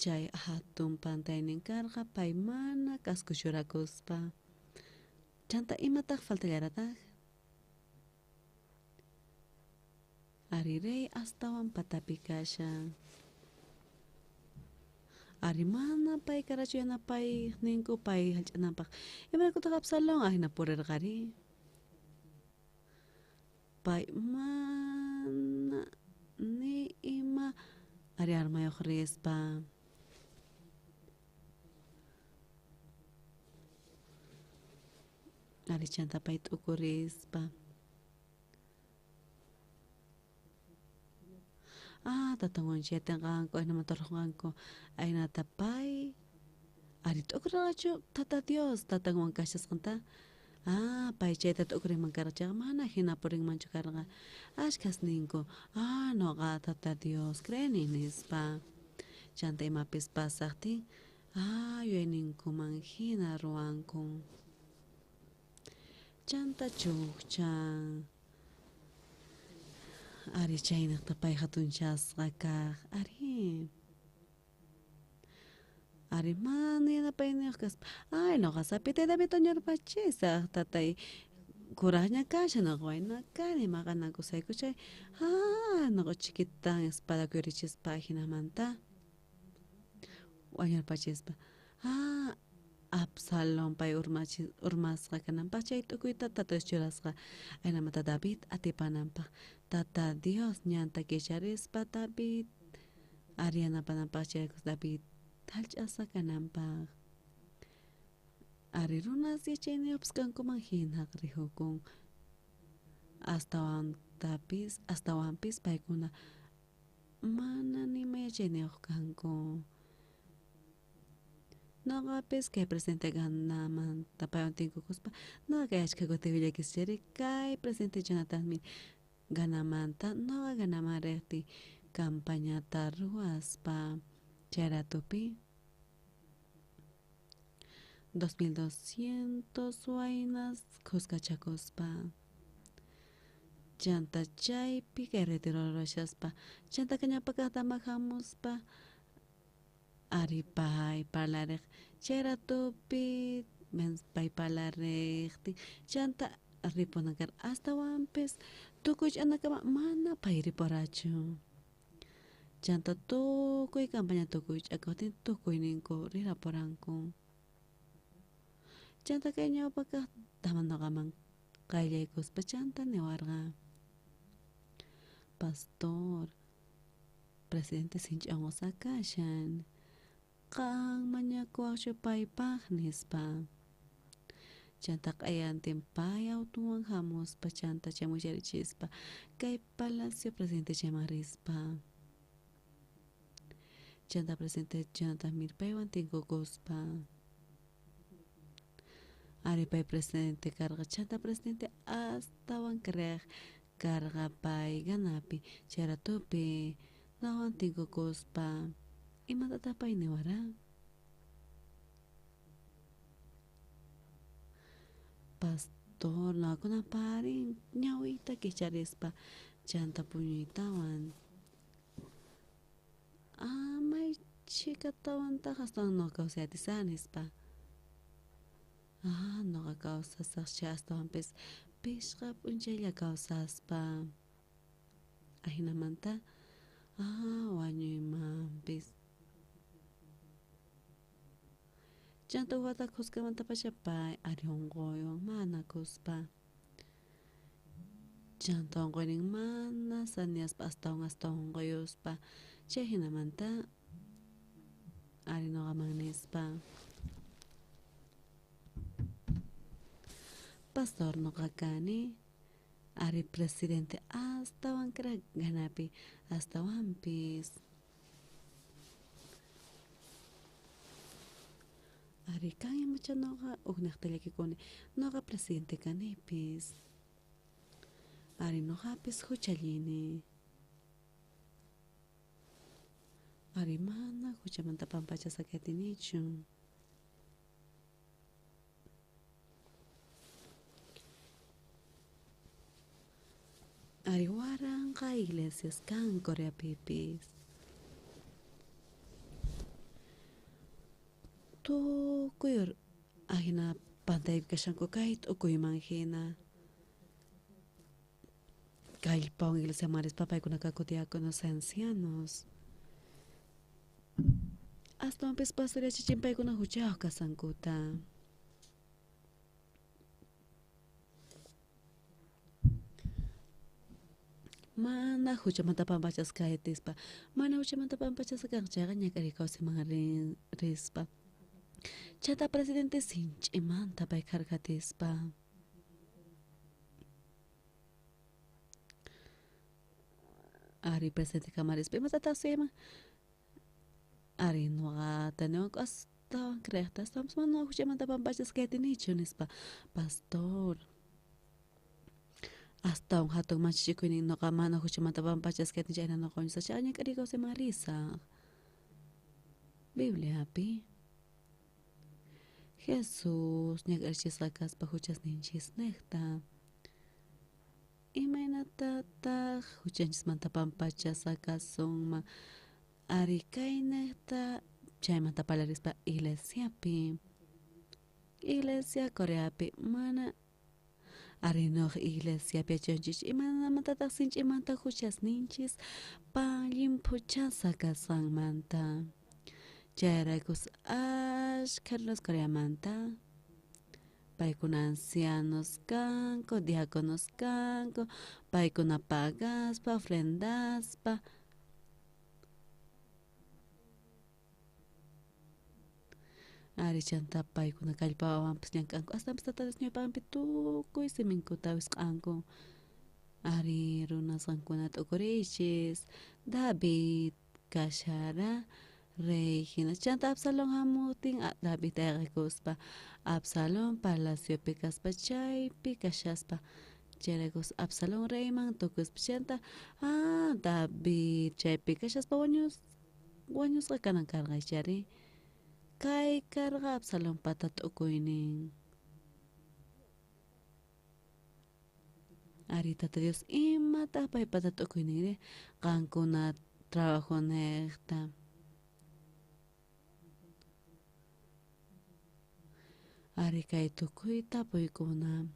Chay hatun pantay ninkarga, pay mana kaskushurakuspa. Chanta ima tak faltallarata. Arirey astawan patapikasha. Arimana pay karachuyana pay ninku pay halchanampak. Imana kutak Absalón ahina purer gari. Pay mana ni ima ari armayo rispa. Ari chanta pay tukurispa. Tatangon siyatanganko ay namatorjonganko ay natapay. Ari tukuracho tata Dios tatangon kashasqanta. Pay chayta tukuriman karachaq mana hina purin manchu karqa. Ashkas ninku. Noqa tata Dios creni nispa. Chanta imapis pasaqtin. Yuyayninkuman hina ruwanku. Chanta chukchan. Ari chaynaqta pay hatunchasqa kaq. Ari manina pay niqkaspa. Noqa sapitay David toñarpachisaq tatay kuraqña kasha noqwayna kani maqanakusayku chay. Noqa chiquitan espada kuyurichispa hinamanta. Wañarpachispa. Absalón pay urmasqa kananpaq chay tukuyta tatash churasqa aynamanta David atipananpaq tata Dios ñanta kisharispa David arianapananpaq chaykus David hallch'asa kananpaq ari runas yachayniyuqpis kankuman hinaq rihukun astawanpis paykuna mana nima yachayniyuq kanku. Noqapis kay presidente ganamanta paywan tinkukuspa noqa kay ashka kuti willakishchari kay presidente Jonathan ganamanta noqa ganaman riqti campañata ruwaspa chayratupi 2200 waynas kuskachakuspa chanta chaypi kay retiro ruwashaspa chanta kañapakaqta mahamuspa ari pay parlariq chayratupi pay parlariqti chanta ripunankar astawanpis tukuy ch'anakama mana pay ripurachu chanta tukuy campaña tukuy ch'akaptin tukuy ninku rirapuranku chanta kay ñawpakaqtaman noqaman qayllaykuspa chanta niwarqa pastor presidente sinch'awsa kashan qan mañakuwaqchu paypaq nispa chanta q'ayantin pay autowan hamuspa chanta chay musharichispa kay palacio presidente chayman rispa chanta presidente Jonathan paywan tinkukuspa ari pay presidente karqa chanta presidente astawan kriq karqa pay ganapi chayratupi nawan tinkukuspa imatata pay niwara pastor nakunan parin ñawita kicharispa chanta puñuytawan may chikatawan astawan noqa kawsayatisanispa noqa kawsasaqchi astawanpis pishqa p'unchaylla kawsaspa ahinamanta wañuymanpis chanta wata kuskamanta pachapay ari unquywan mana kuspa chanta unquynin mana sañaspa astawan unquyuspa chay hinamanta ari noqaman nispa pastor noqa kani ari presidente astawan kriq ganapi astawanpis ari kan imacha noqa ukniqta llakikuni noqa presidente kanipis ari noqapis huchallini ari mana huchamanta pampachasqa katinichu Ari waranqa iglesias kan Corea pipis. Tukuy ahina pantay kashanku kayt ukuyman hina. Kallpawan iglesia maris papaykuna kakutiyakunos ancianos. Astawan pis pastoria chichimpaykuna huchaq kasankuta. Mana huchamanta pampachas kaytispa. Mana huchamanta pampachas kanchaqa ñakarikawsiman rispa. Chata presidente sinch'imanta pay karkatispa. Ari presidente kamarispa imatata suyman. Ari nuqa taniwanku astawan creqta astawan mana huchamanta pampachas kaytinichu nispa. Pastor. Astawan hatun manchichikuynin nuqa mana huchamanta pampachas kaytincha ayna nuqa ñusacha ñakarikawsiman risaq. Bibliapi. Jesus ñakarichisqa kaspa huchasninchis niqta. Imaynatataq huchanchismanta pampachasa kasunman. Ari kay niqta chaymanta parlarispa iglesiapi. Iglesia Coreapi mana ari nuq iglesiapi achunchis imanamantataq sinch'imanta huchasninchis pallimpu chasa kasanmanta. Chayraykus ashka los Coreamanta. Paykuna ancianos kanku, diáconos kanku, paykuna pagaspa, ofrendaspa. Ari chanta paykuna kallpawanpas llankanku astapas tataris ñawpaqpi tukuy siminkuta wisq'anku. Ari runasqankunata ukurichis David kashara Regina chanta Absalón hamutin David ayqikuspa Absalón palaciopi kaspa chaypi kashaspa chayraykus Absalón reyman tukuspa chanta David chaypi kashaspa wañusqa kanan karqay chari kay karqa Absalón pata t'ukuynin. Ari tata Dios imata pay pata t'ukuyninri qankuna trabajo niqta. Ari kay tukuyta puykuna.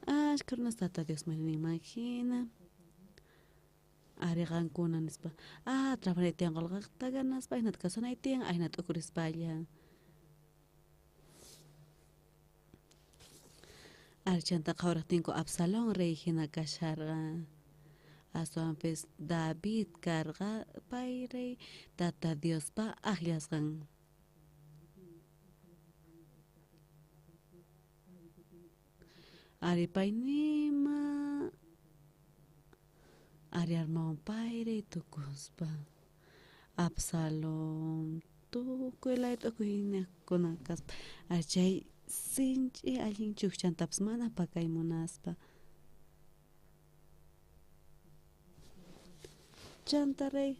Ashka runas tata Dios imagina. Ari qankuna nispa trabajar tiyan qolqaqta ganaspa aynata kasunay tiyan aynata ukurispalla. Ari chanta qawraqtinku Absalón Regina kasharqa. Aswanpis David karqa pay rey tata Diospa aqllasqan. Ari pay nima ari armawan payri tukuspa Absalón tukuy layta ukuyniqkuna kaspa ari chay sinch'i allin chukchantapas mana pakay munaspa chanta rey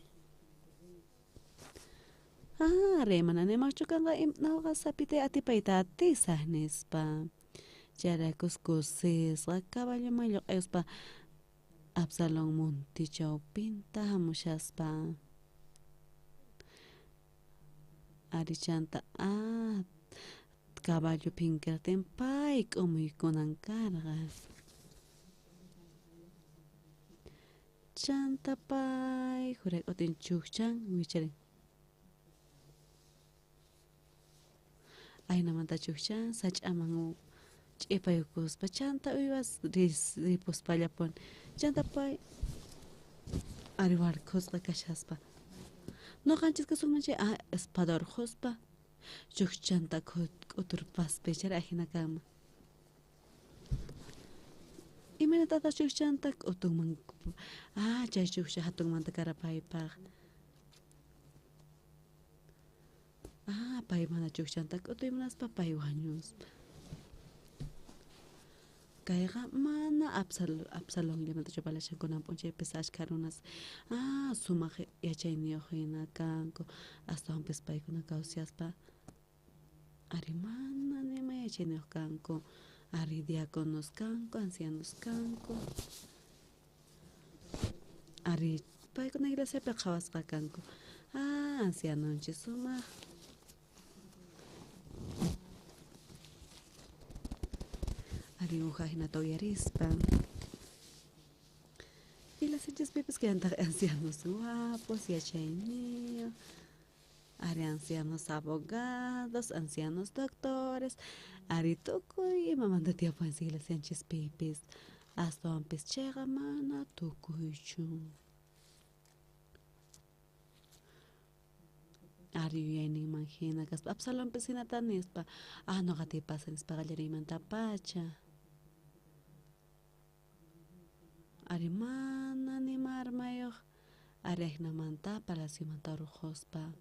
rey mana nimaqchu kanqa nawqa sapitay atipayta atisaq nispa chayraykus kusisqa caballoman lluq'ayuspa Absalón munti chawpinta hamushaspa ari chanta caballo pinkirtin pay k'umuykunan karqa chanta pay huray utin chukchan wicharin aynamanta chukchan sach'aman ch'ipayukuspa chanta uywas ripuspallapun chanta pay ari warkusqa kashaspa nuqanchis sunman chay espador huspa chukchanta k'uturpaspi chari ajina kanman imanatata chukchanta k'utunman chay chukcha hatunmanta karapaypaq pay mana chukchanta k'utuymunaspa pay wañuspa kayqa mana Absalón limanta chupalashankunan punchaypis ashka runas sumaq yachayniyuq hina kanku astawan paykuna kawsayaspa ari mana nima yachayniyuq kanku Ari diáconos kanko, ancianos kanko. Ari paykuna iglesiapi qhawasqa kanku. Ancianonchis sumaq. Ari uja hinata uyarispa. Iglesiachispipis kayantaq ancianos guapos, yachayniyo. Ari ancianos abogados, ancianos doctores. Ari tukuy imamanta tiyapunsi iglesianchispipis. Astawan chayqa mana tukuychu. Ari yuyayninman hina kaspa Absalonpis hinata nispa noqatipas nispa qallariymanta pacha. Ari mana nima armayuq ari hinamanta palaciomanta rujuspa.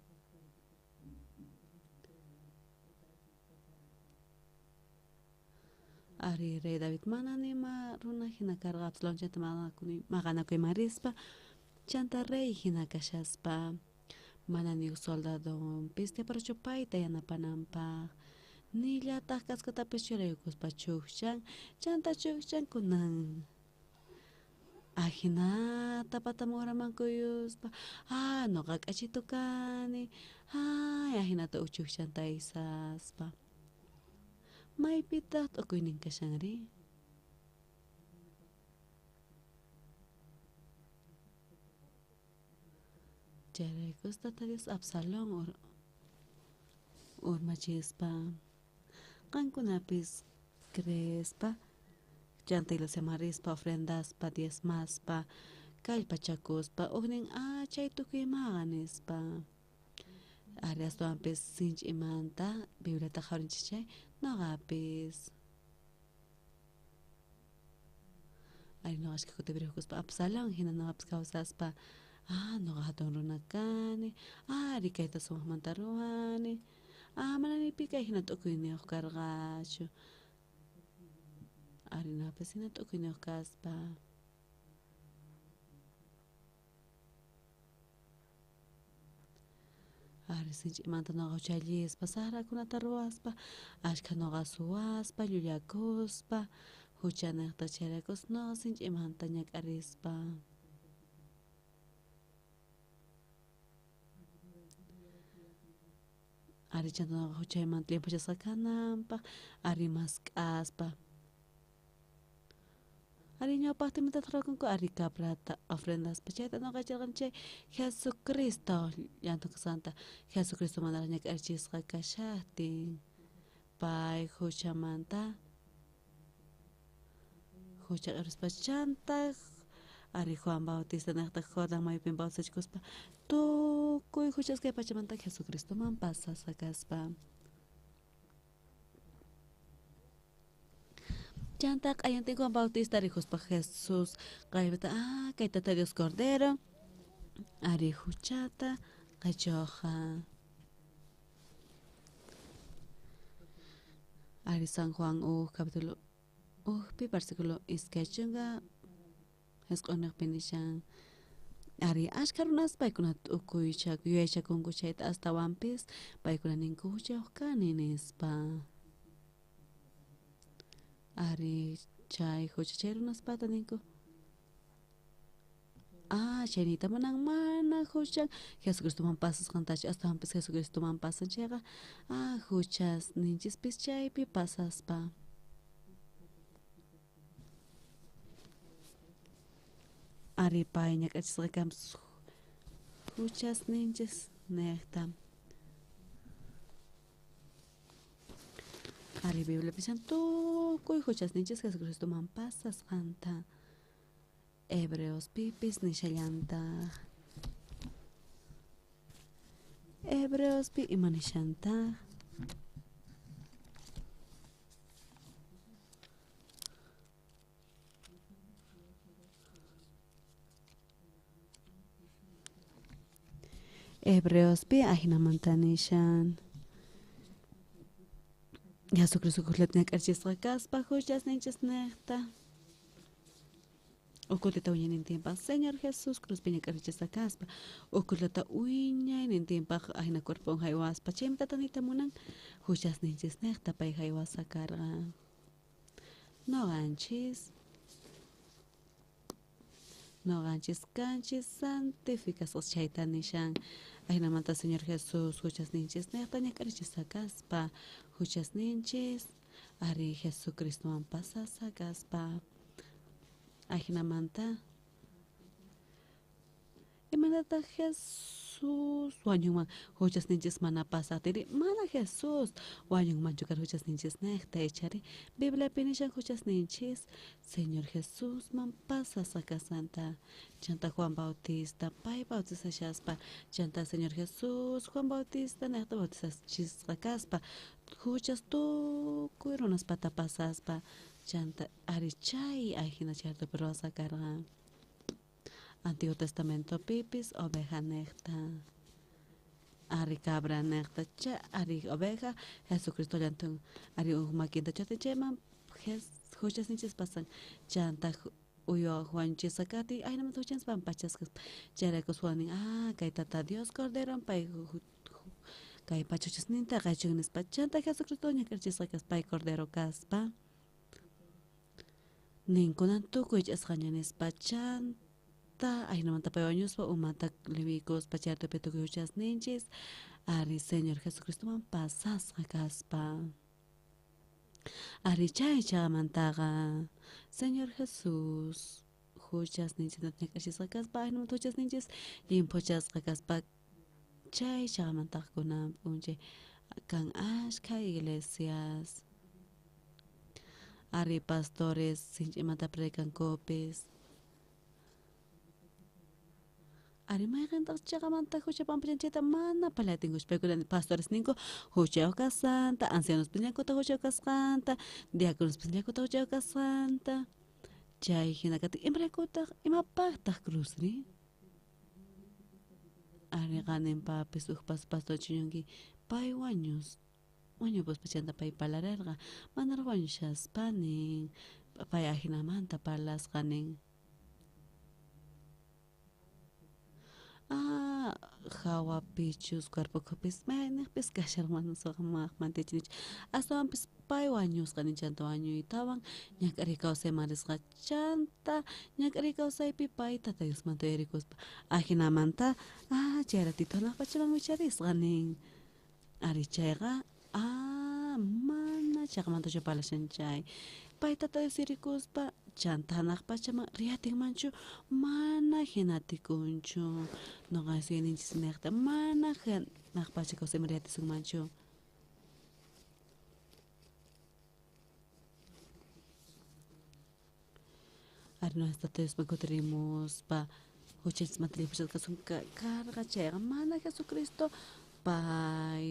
Ari rey David mana nima runa hina karqa Absalonchanta maqanakuymarispa chanta rey hina kashaspa. Mana ni soldado pistiaparachu payta yanapananpaq nillataq kaskatapis churaykuspa chuqchan chanta chuqchan kunan hinata patamuramanakuyuspa noqa k'achitu kani hinata uchuqchanta aysaspa maypitaq t'ukuynin kashanri. Chayraykus tata Dios Absalón urmachispa qankunapis creespa chanta iglesia marispa ofrendaspa diezmaspa kallpachakuspa uqnin chay tukuymaqan nispa ari aswanpis sinch'imanta Bibliata qhawrinchik chay noqapis ari noqashka kutiprikuspa Absalón hina noqapis kawsaspa noqa hatun runa kani ari kayta sumaqmanta ruwani mananipi kay hina t'ukuyniyuq karqachu ari noqapis hina t'ukuyniyuq kaspa ari sinch'imanta noqa uchallispa sarakunata ruwaspa ashka noqa suwaspa llullakuspa huchaniqta chayraykus noqa sinch'imanta ñak'arispa ari chanta noqa huchaymanta limpachasqa kananpaq ari mask'aspa ari ñawpaqtimitaq ruwakunku ari caprata ofrendaspa chayta noqa chay Jesucristo llantuqa santa Jesucristo manaraq ñak'arichisqa kashaqtin pay huchamanta hucha q'arispa chanta ari Juan Bautista niqta Jordán mayupi bautizachikuspa tukuy huchas kay pachamanta Jesucristoman pasasqa kaspa chanta q'ayantin Juan Bautista rijuspa Jesus qaybata kay tata Dios Cordero ari huchata qhachuqa ari San Juan capítulo pi versículo iskaychunqa Jesq'uniqpi nishan ari ashkha runas paykuna yuyaychakunku chayta astawanpis paykuna ninku huchayuq kani nispa ari chay huchachay runaspata ninku chaynita mana huchan Jesucristoman pasasqantachi astawanpis Jesucristoman pasan chayqa huchas ninchispis chaypi pasaspa ari pay ñak'achisqa kanpis huchas ninchis niqta ari Bibliapi tukuy huchas ninchis Jesucristoman pasasqanta Hebreos pipis nishallantaq Hebreos pi ima nishantaq Hebreos pi ahinamanta nishan Jesucristo kuhlat ñak'arichisqa kaspa huchas ninchis niqta ukulata wiñaynintinpaq Señor Jesús cruzpi ñak'arichisqa kaspa ukulata wiñaynintinpaq ahina cuerpon haywaspa chaymi tatanita munan huchas ninchis niqta pay haywasa karqa noqanchis kanchis santificas chaytanishan aynamanta Señor Jesús huchasninchis niyaqta ñak'arichisa kaspa huchasninchis ari Jesucristoman pasasa kaspa aynamanta imanata Jesús wañunman huchasninchis mana pasatiri mana Jesús wañunman chukar huchasninchis niyaqta echari Biblia pinishan huchasninchis Señor Jesús man pasasa kasanta chanta Juan Bautista pay bautizashaspa chanta Señor Jesús Juan Bautista niyaqta bautizashisqa kaspa huchas tukuy runaspata pasaspa chanta ari chay ayhina charta ruwasa karqa Antiguo Testamento pipis oveja necta ari cabra necta cha ari oveja Jesucristo llantun ari maquinta chate cheman huchas ninchis pasan chanta uyo Juanchis sakati ay naman huchas pampachas charecos Juanin kay tata Dios cordero pay kay pachuchas ninta kay chugnis chanta Jesucristo ñakarchis pay cordero kaspa ninkunan tukuy ch'asqañanis chanta aynamanta paywañuspa umanta liwikos pacharta petukuy huchasninchis ari Señor Jesucristo man pasasqa kaspa ari chay chaymantaqa Señor Jesús huchasninchis ñak'achisqa kaspa aynamanta huchasninchis limpuchasqa kaspa chay chaymantaqa punche kan ashka iglesias ari pastores sinch'imanta predicankupis ari mayqantaq chaqamanta hucha pampachanchayta mana palatinkush paykuna pastores ninku huchayuq kasanta ancianos ñakuta huchayuq kasqanta diáconos ñakuta huchayuq kasqanta chay hinakati imaraykutaq imapaqtaq cruzri ari qaninpapis uq pastor chiñunki pay wañupuspa chanta pay palararqa manaraq wañushaspanin pay ajinamanta parlasqanin hawapichus cuerpokupis mayniqpis kasharmanan suqmaqmantichinich astawan pay wañusqa chanta wañuytawan ñak'ari kawsaymarisqa chanta ñak'ari kawsaypi pay tata Diosmanta yurikuspa ajinamanta chay ratito hanaqpachaman wicharisqa nin ari chayqa mana chaqmantachu palashanchay pay tata Dios yurikuspa chanta hanaqpachaman riyatinmanchu mana hinatikunchu noqa suyuninchis niyaqta mana hanaqpacha kawsayman riyatisunmanchu ari nuestra Diosman kutirimuspa huchanchismanta lipushasqa karqa chayqa mana Jesucristo pay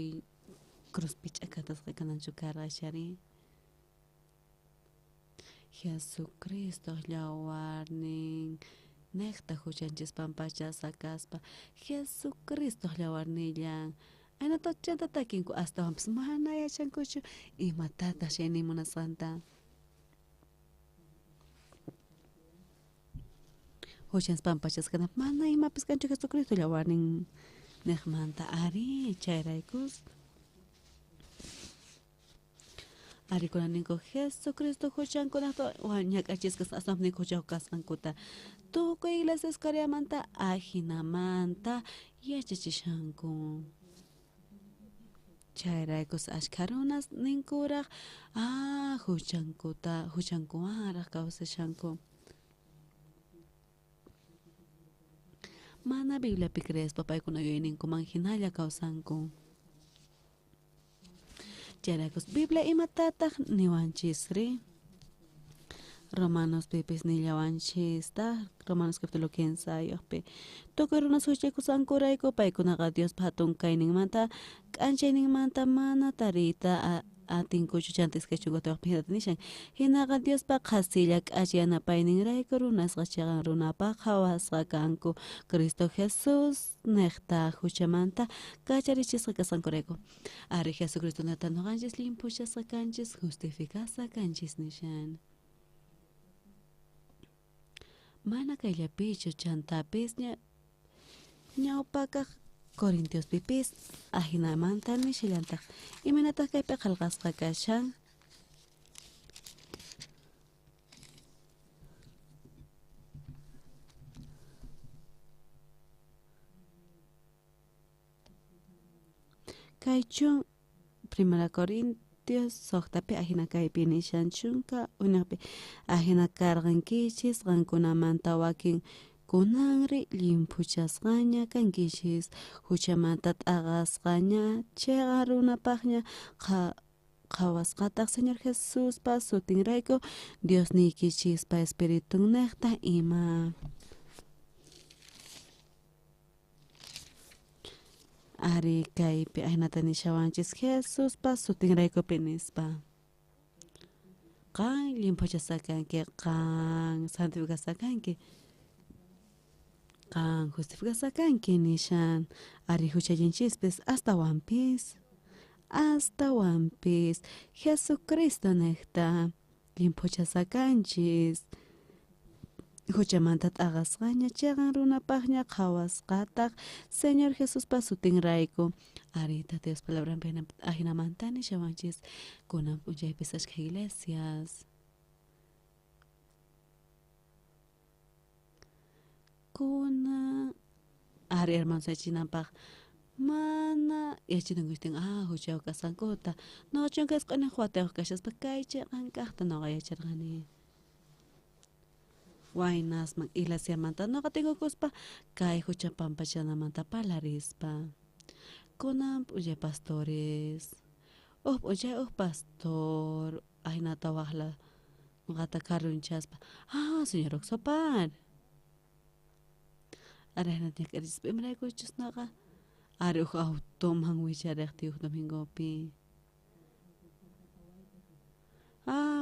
cruzpi ch'akatasqa kananchu karqa shari Jesucristo llawarnin necta huchanchis pampachasa kaspa Jesucristo llawarnillan aynata chanta takinku astawanpis mana yachankuchu imatata shaynin munasqanta huchans pampachasqana mana imapis kanchu Jesucristo llawarnin niqmanta ari chayraykus ari kunaninku Jesucristo huchankunata ñak'achisqa astawan huchayuq kasqankuta tukuy iglesias Coreamanta ajinamanta yachachishanku chayraykus ashkha runas ninkuraq huchankuwaraq kawsashanku mana Bibliapi creespa paykuna yuyayninkuman hinalla kawsanku chayraykus Biblia imatataq niwanchisri Romanos pipis nillawanchista Romanos capítulo 15 yoqpi tukuy runas huchaykusankurayku paykunaqa Dios hatun kayninmanta k'anchayninmanta mana tariyta atinkuchu chantisqachunkuta nishan hinaqa Diospa qasilla k'achi yanapayninrayku runasqa chaqa runapaq hawasqa kanku Cristo Jesús niqta huchamanta kacharichisqa kasankurayku ari Jesucristo nata nuqanchis limpushasqa kanchis justificasqa kanchis nishan mana kayllapichu chantapis ñawpakaq Corintios pipis ajinamanta nishillantaq imanataq kaypi qalqasqa kashan Kaichun Primera Corintios soqtapi ajina kaypi nishanchunka unapi ajina karqankichis qankunamanta wakin kunanri limpuchasqaña kankichis huchamanta t'aqasqaña chayqa runapaqña qhawasqataq Señor Jesuspa sutinrayku Diosniykichispa Espiritun niqta ima ari kaypi aynata nishawanchis Jesuspa sutinraykupi nispa qan limpuchasakanki qan santificasakanki qan justificasakanki nishan ari huchallinchispis astawan Jesucristo niqta limpuchasakanchis huchamanta t'aqasqaña chayqa runapaqña qhawasqataq Señor Jesuspa sutinrayku arita Dios palabranpi ajinamanta nishawanchis kunan punchaypis ashkha iglesias kuna ari hermanos yachinanpaq mana yachinankushtin huchaw kasankuta no chunqasqani huatayuq kashaspa kaychay qankaqta noqa yacharqani Waynasman iglesiamanta noqa tinkukuspa kay hucha pampachanamanta palarispa kunan p'unchay pastores p'unchay pastor aynata waqla noqata karunchaspa señor Oxopar ari aynata ñak'arichispa imaraykuchus noqa ari automan wichariqti domingopi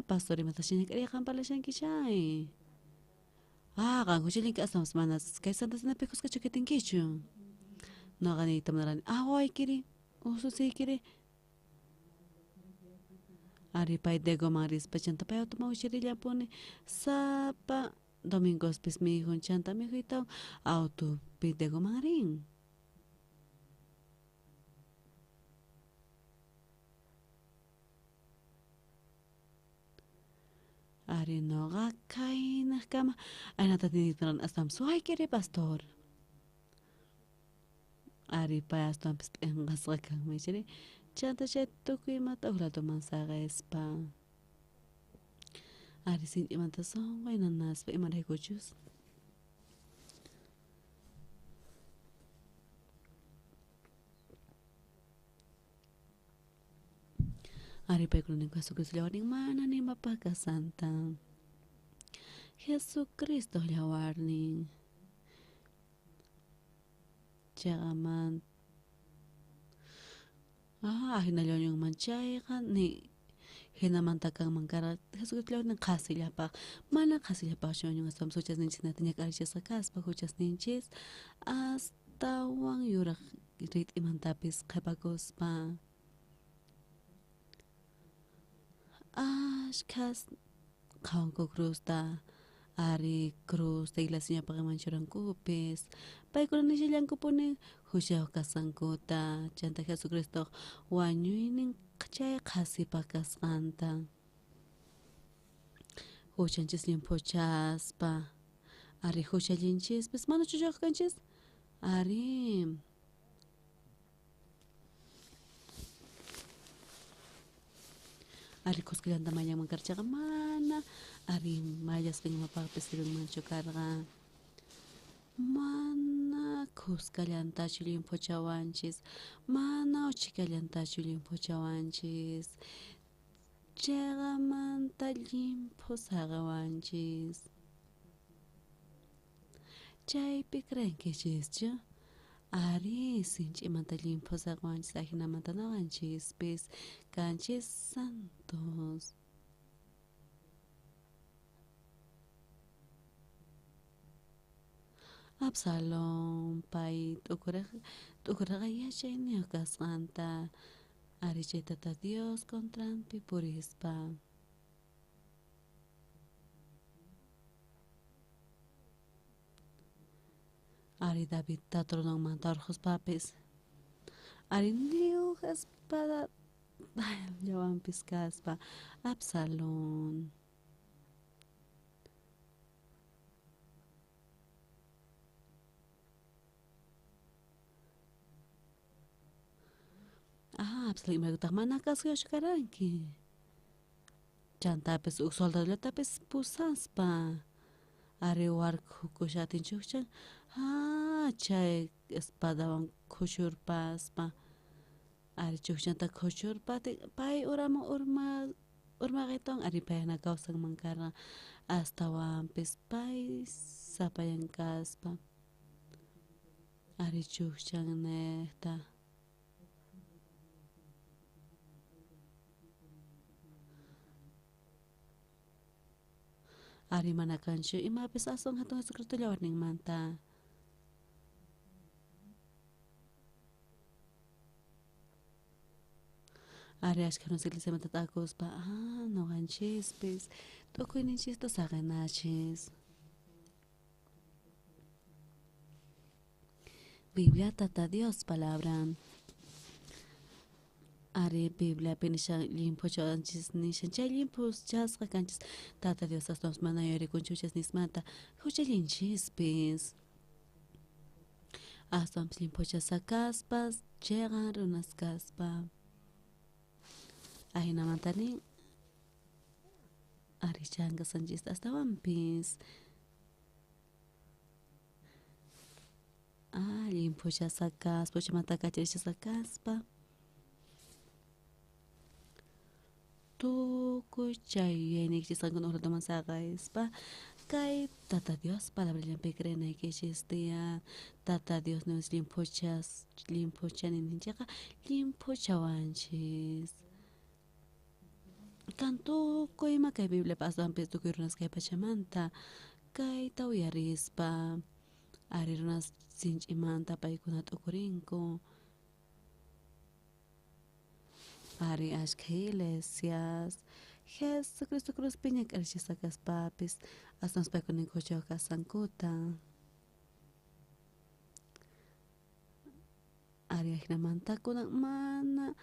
pastor imatashi ñak'ariyqa parlashanki chay qan huchallinki astawan manas kay Santa Cenapi qusqachu katinkichu noqa niyta munarqani waykiri ususiykiri ari pay Diegoman rispa chanta pay automan wicharillampuni sapa domingospis mihun chanta mihuytawan autopi Diegoman rin ari noqa kaynaq kama aynata ninitaran astam suwaykiri pastor ari pay astawanpis p'inqasqa kanmi chiri chanta chay tukuy imata uqlatuman saqespa ari sinch'imanta sunqu nanaspa imaraykuchus ari paykuna ninku Jesucristo llawarnin mana nimapaq kasanta Jesucristo llawarnin chayqa ajina llañunman chayqa ni hinamanta kanman karqa Jesucristo llawarnin qasillapaq mana qasillapaqchu llañun astawan huchasninchiknata ñak'arichisqa kaspa huchasninchis astawan yuraq rit'imantapis qhipakuspa ashkhas qhawanku cruzta ari cruzta iglesiañapaq imanchurankupis paykuna nishallankupuni huchayuq kasankuta chanta Jesucristo wañuynin chay qhasipa kasqanta huchanchis limpuchaspa ari huchallinchispis mana chuchayuq kanchis ari kusqallanta mayanman karchaqa mana ari mayasqanmapaqpis sirvenmanchu karqa mana kusqallantachu limpuchawanchis mana uchikallantachu limpuchawanchis chayqamanta limpu saqawanchis chaypi crenkichischu ari sinch'imanta limpu saqawanchis ajinamanta noqanchispis kanchis santos Absalom pay t'ukuraqa yachayniyuq kasqanta ari chay tata Dios contranpi purispa ari David tatronanmanta urquspapis ari niyuq espada llawanpis kaspa Absalom sali magutak manakas kaya karanki. Chantapis uk soldado tapis pusaspa. Ari wark hukushatin chukchan. Ha chay espadawan kushurpaspa. Ari chukchanta kushurpati pay urma getong ari payana kausan mangkara hasta wampis pay sapayan kaspa. Ari chukchan neta. Ari manakanchu imapis asong hatong Jesucristo llawarning manta. Ari ashkaron iglesia manta takuspa no ganchispis tukuy ninchis tasaganachis. Biblia tata Dios palabra. Ari Biblia penisha limpo chanchis nishan chay limpos chasqa kanchis tata Dios astos mana yori kunchuchas nismata huchalinchis pis. Astos limpo chasakaspas chegan runas kaspa. Ahina mantani ari changa sanchis hasta wampis. Limpo chasakas puchamanta kachiri chasakaspa. Tukuy chay yaynikchisqankuna uqrataman saqayspa kay tata Dios palabrallapi creyanaykichis tia tata Dios niwis limpuchani ninchaqa limpuchawanchis kan tukuyma kay Bibliapa aswanpis tukuy runas kay pachamanta kayta uyarispa ari runas sinch'imanta paykuna t'ukurinku. Ari ashka iglesias Jesucristo cruz piña k'arichisaqaspapis asnos paykuna ninkuchaw kasankuta. Ari ajnamantakuna mana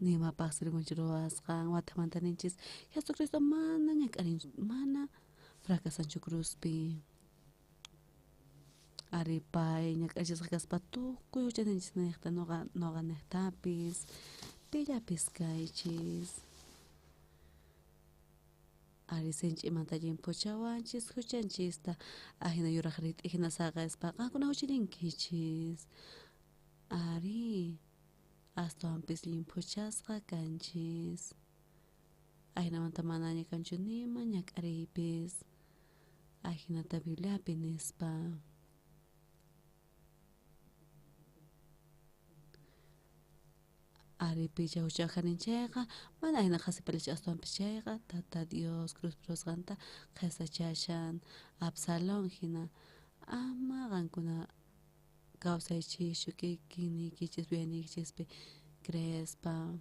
nimapaqsi rikunchu ruwasqan watamanta ninchis Jesucristo mana ñak'arinchu mana fracasanchu cruzpi. Ari pay ñak'arichisqa kaspa tukuy huchaninchis niqta noqa niqtapis pillapis kaychis. Ari sinch'imanta llimpuchawanchis huchanchista ahina yuraq rit'ijna saqaspa qankuna huchirinkichis. Ari astawan limpuchasqa kanchis. Ahinamanta mana ñakanchu nima ñak'ariypis ahinata Bibliapi nispa. Ari picha huchajaninchayqa mana ahina qasipalicha aswanpis chayqa tata Dios cruz pirusqanta qesachashan Absalón hina ama qankuna kawsaychishu kikinikichis uyaniykichispi creespa.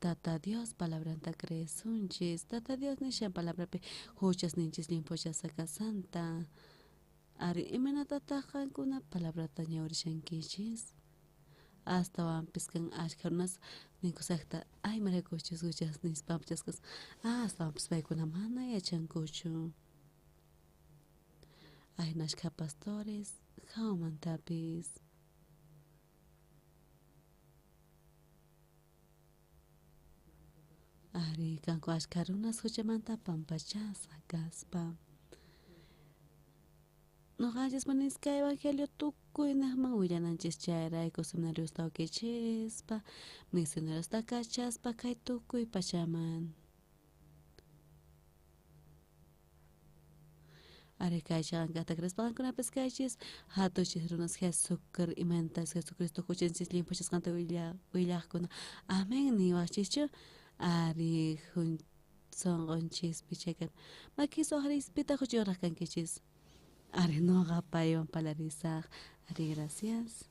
Tata Dios palabranta creesunchis tata Dios nishan palabrapi huchas ninchis limpuchasaqasanta. Ari imanatataq qankuna palabrata ñawirishankichis hasta wampis kan ashka runas ninkusaqta ay marakuchis huchas nispapchaskas hasta wampis paykuna mana yachankuchu. Ahina ashka pastores hawmantapis. Ari kanku ashka runas huchamanta pampachasa kaspa. Noqanchis maniska evangelio tukuy naqman willananchis chayrayku seminarios tawkichispa misioneros takachaspa kay tukuy pachaman. Ari kaycha qankata crespa qankunapis kaychis hatuchis runas imantas Jesucristo huchanchis limpuchasqanta willaqkuna amén niwaqchischu ari sonqonchispi chaykan makiso harispita huchuraq kankichis. Ari noqa paywan palarisaq. Ari gracias.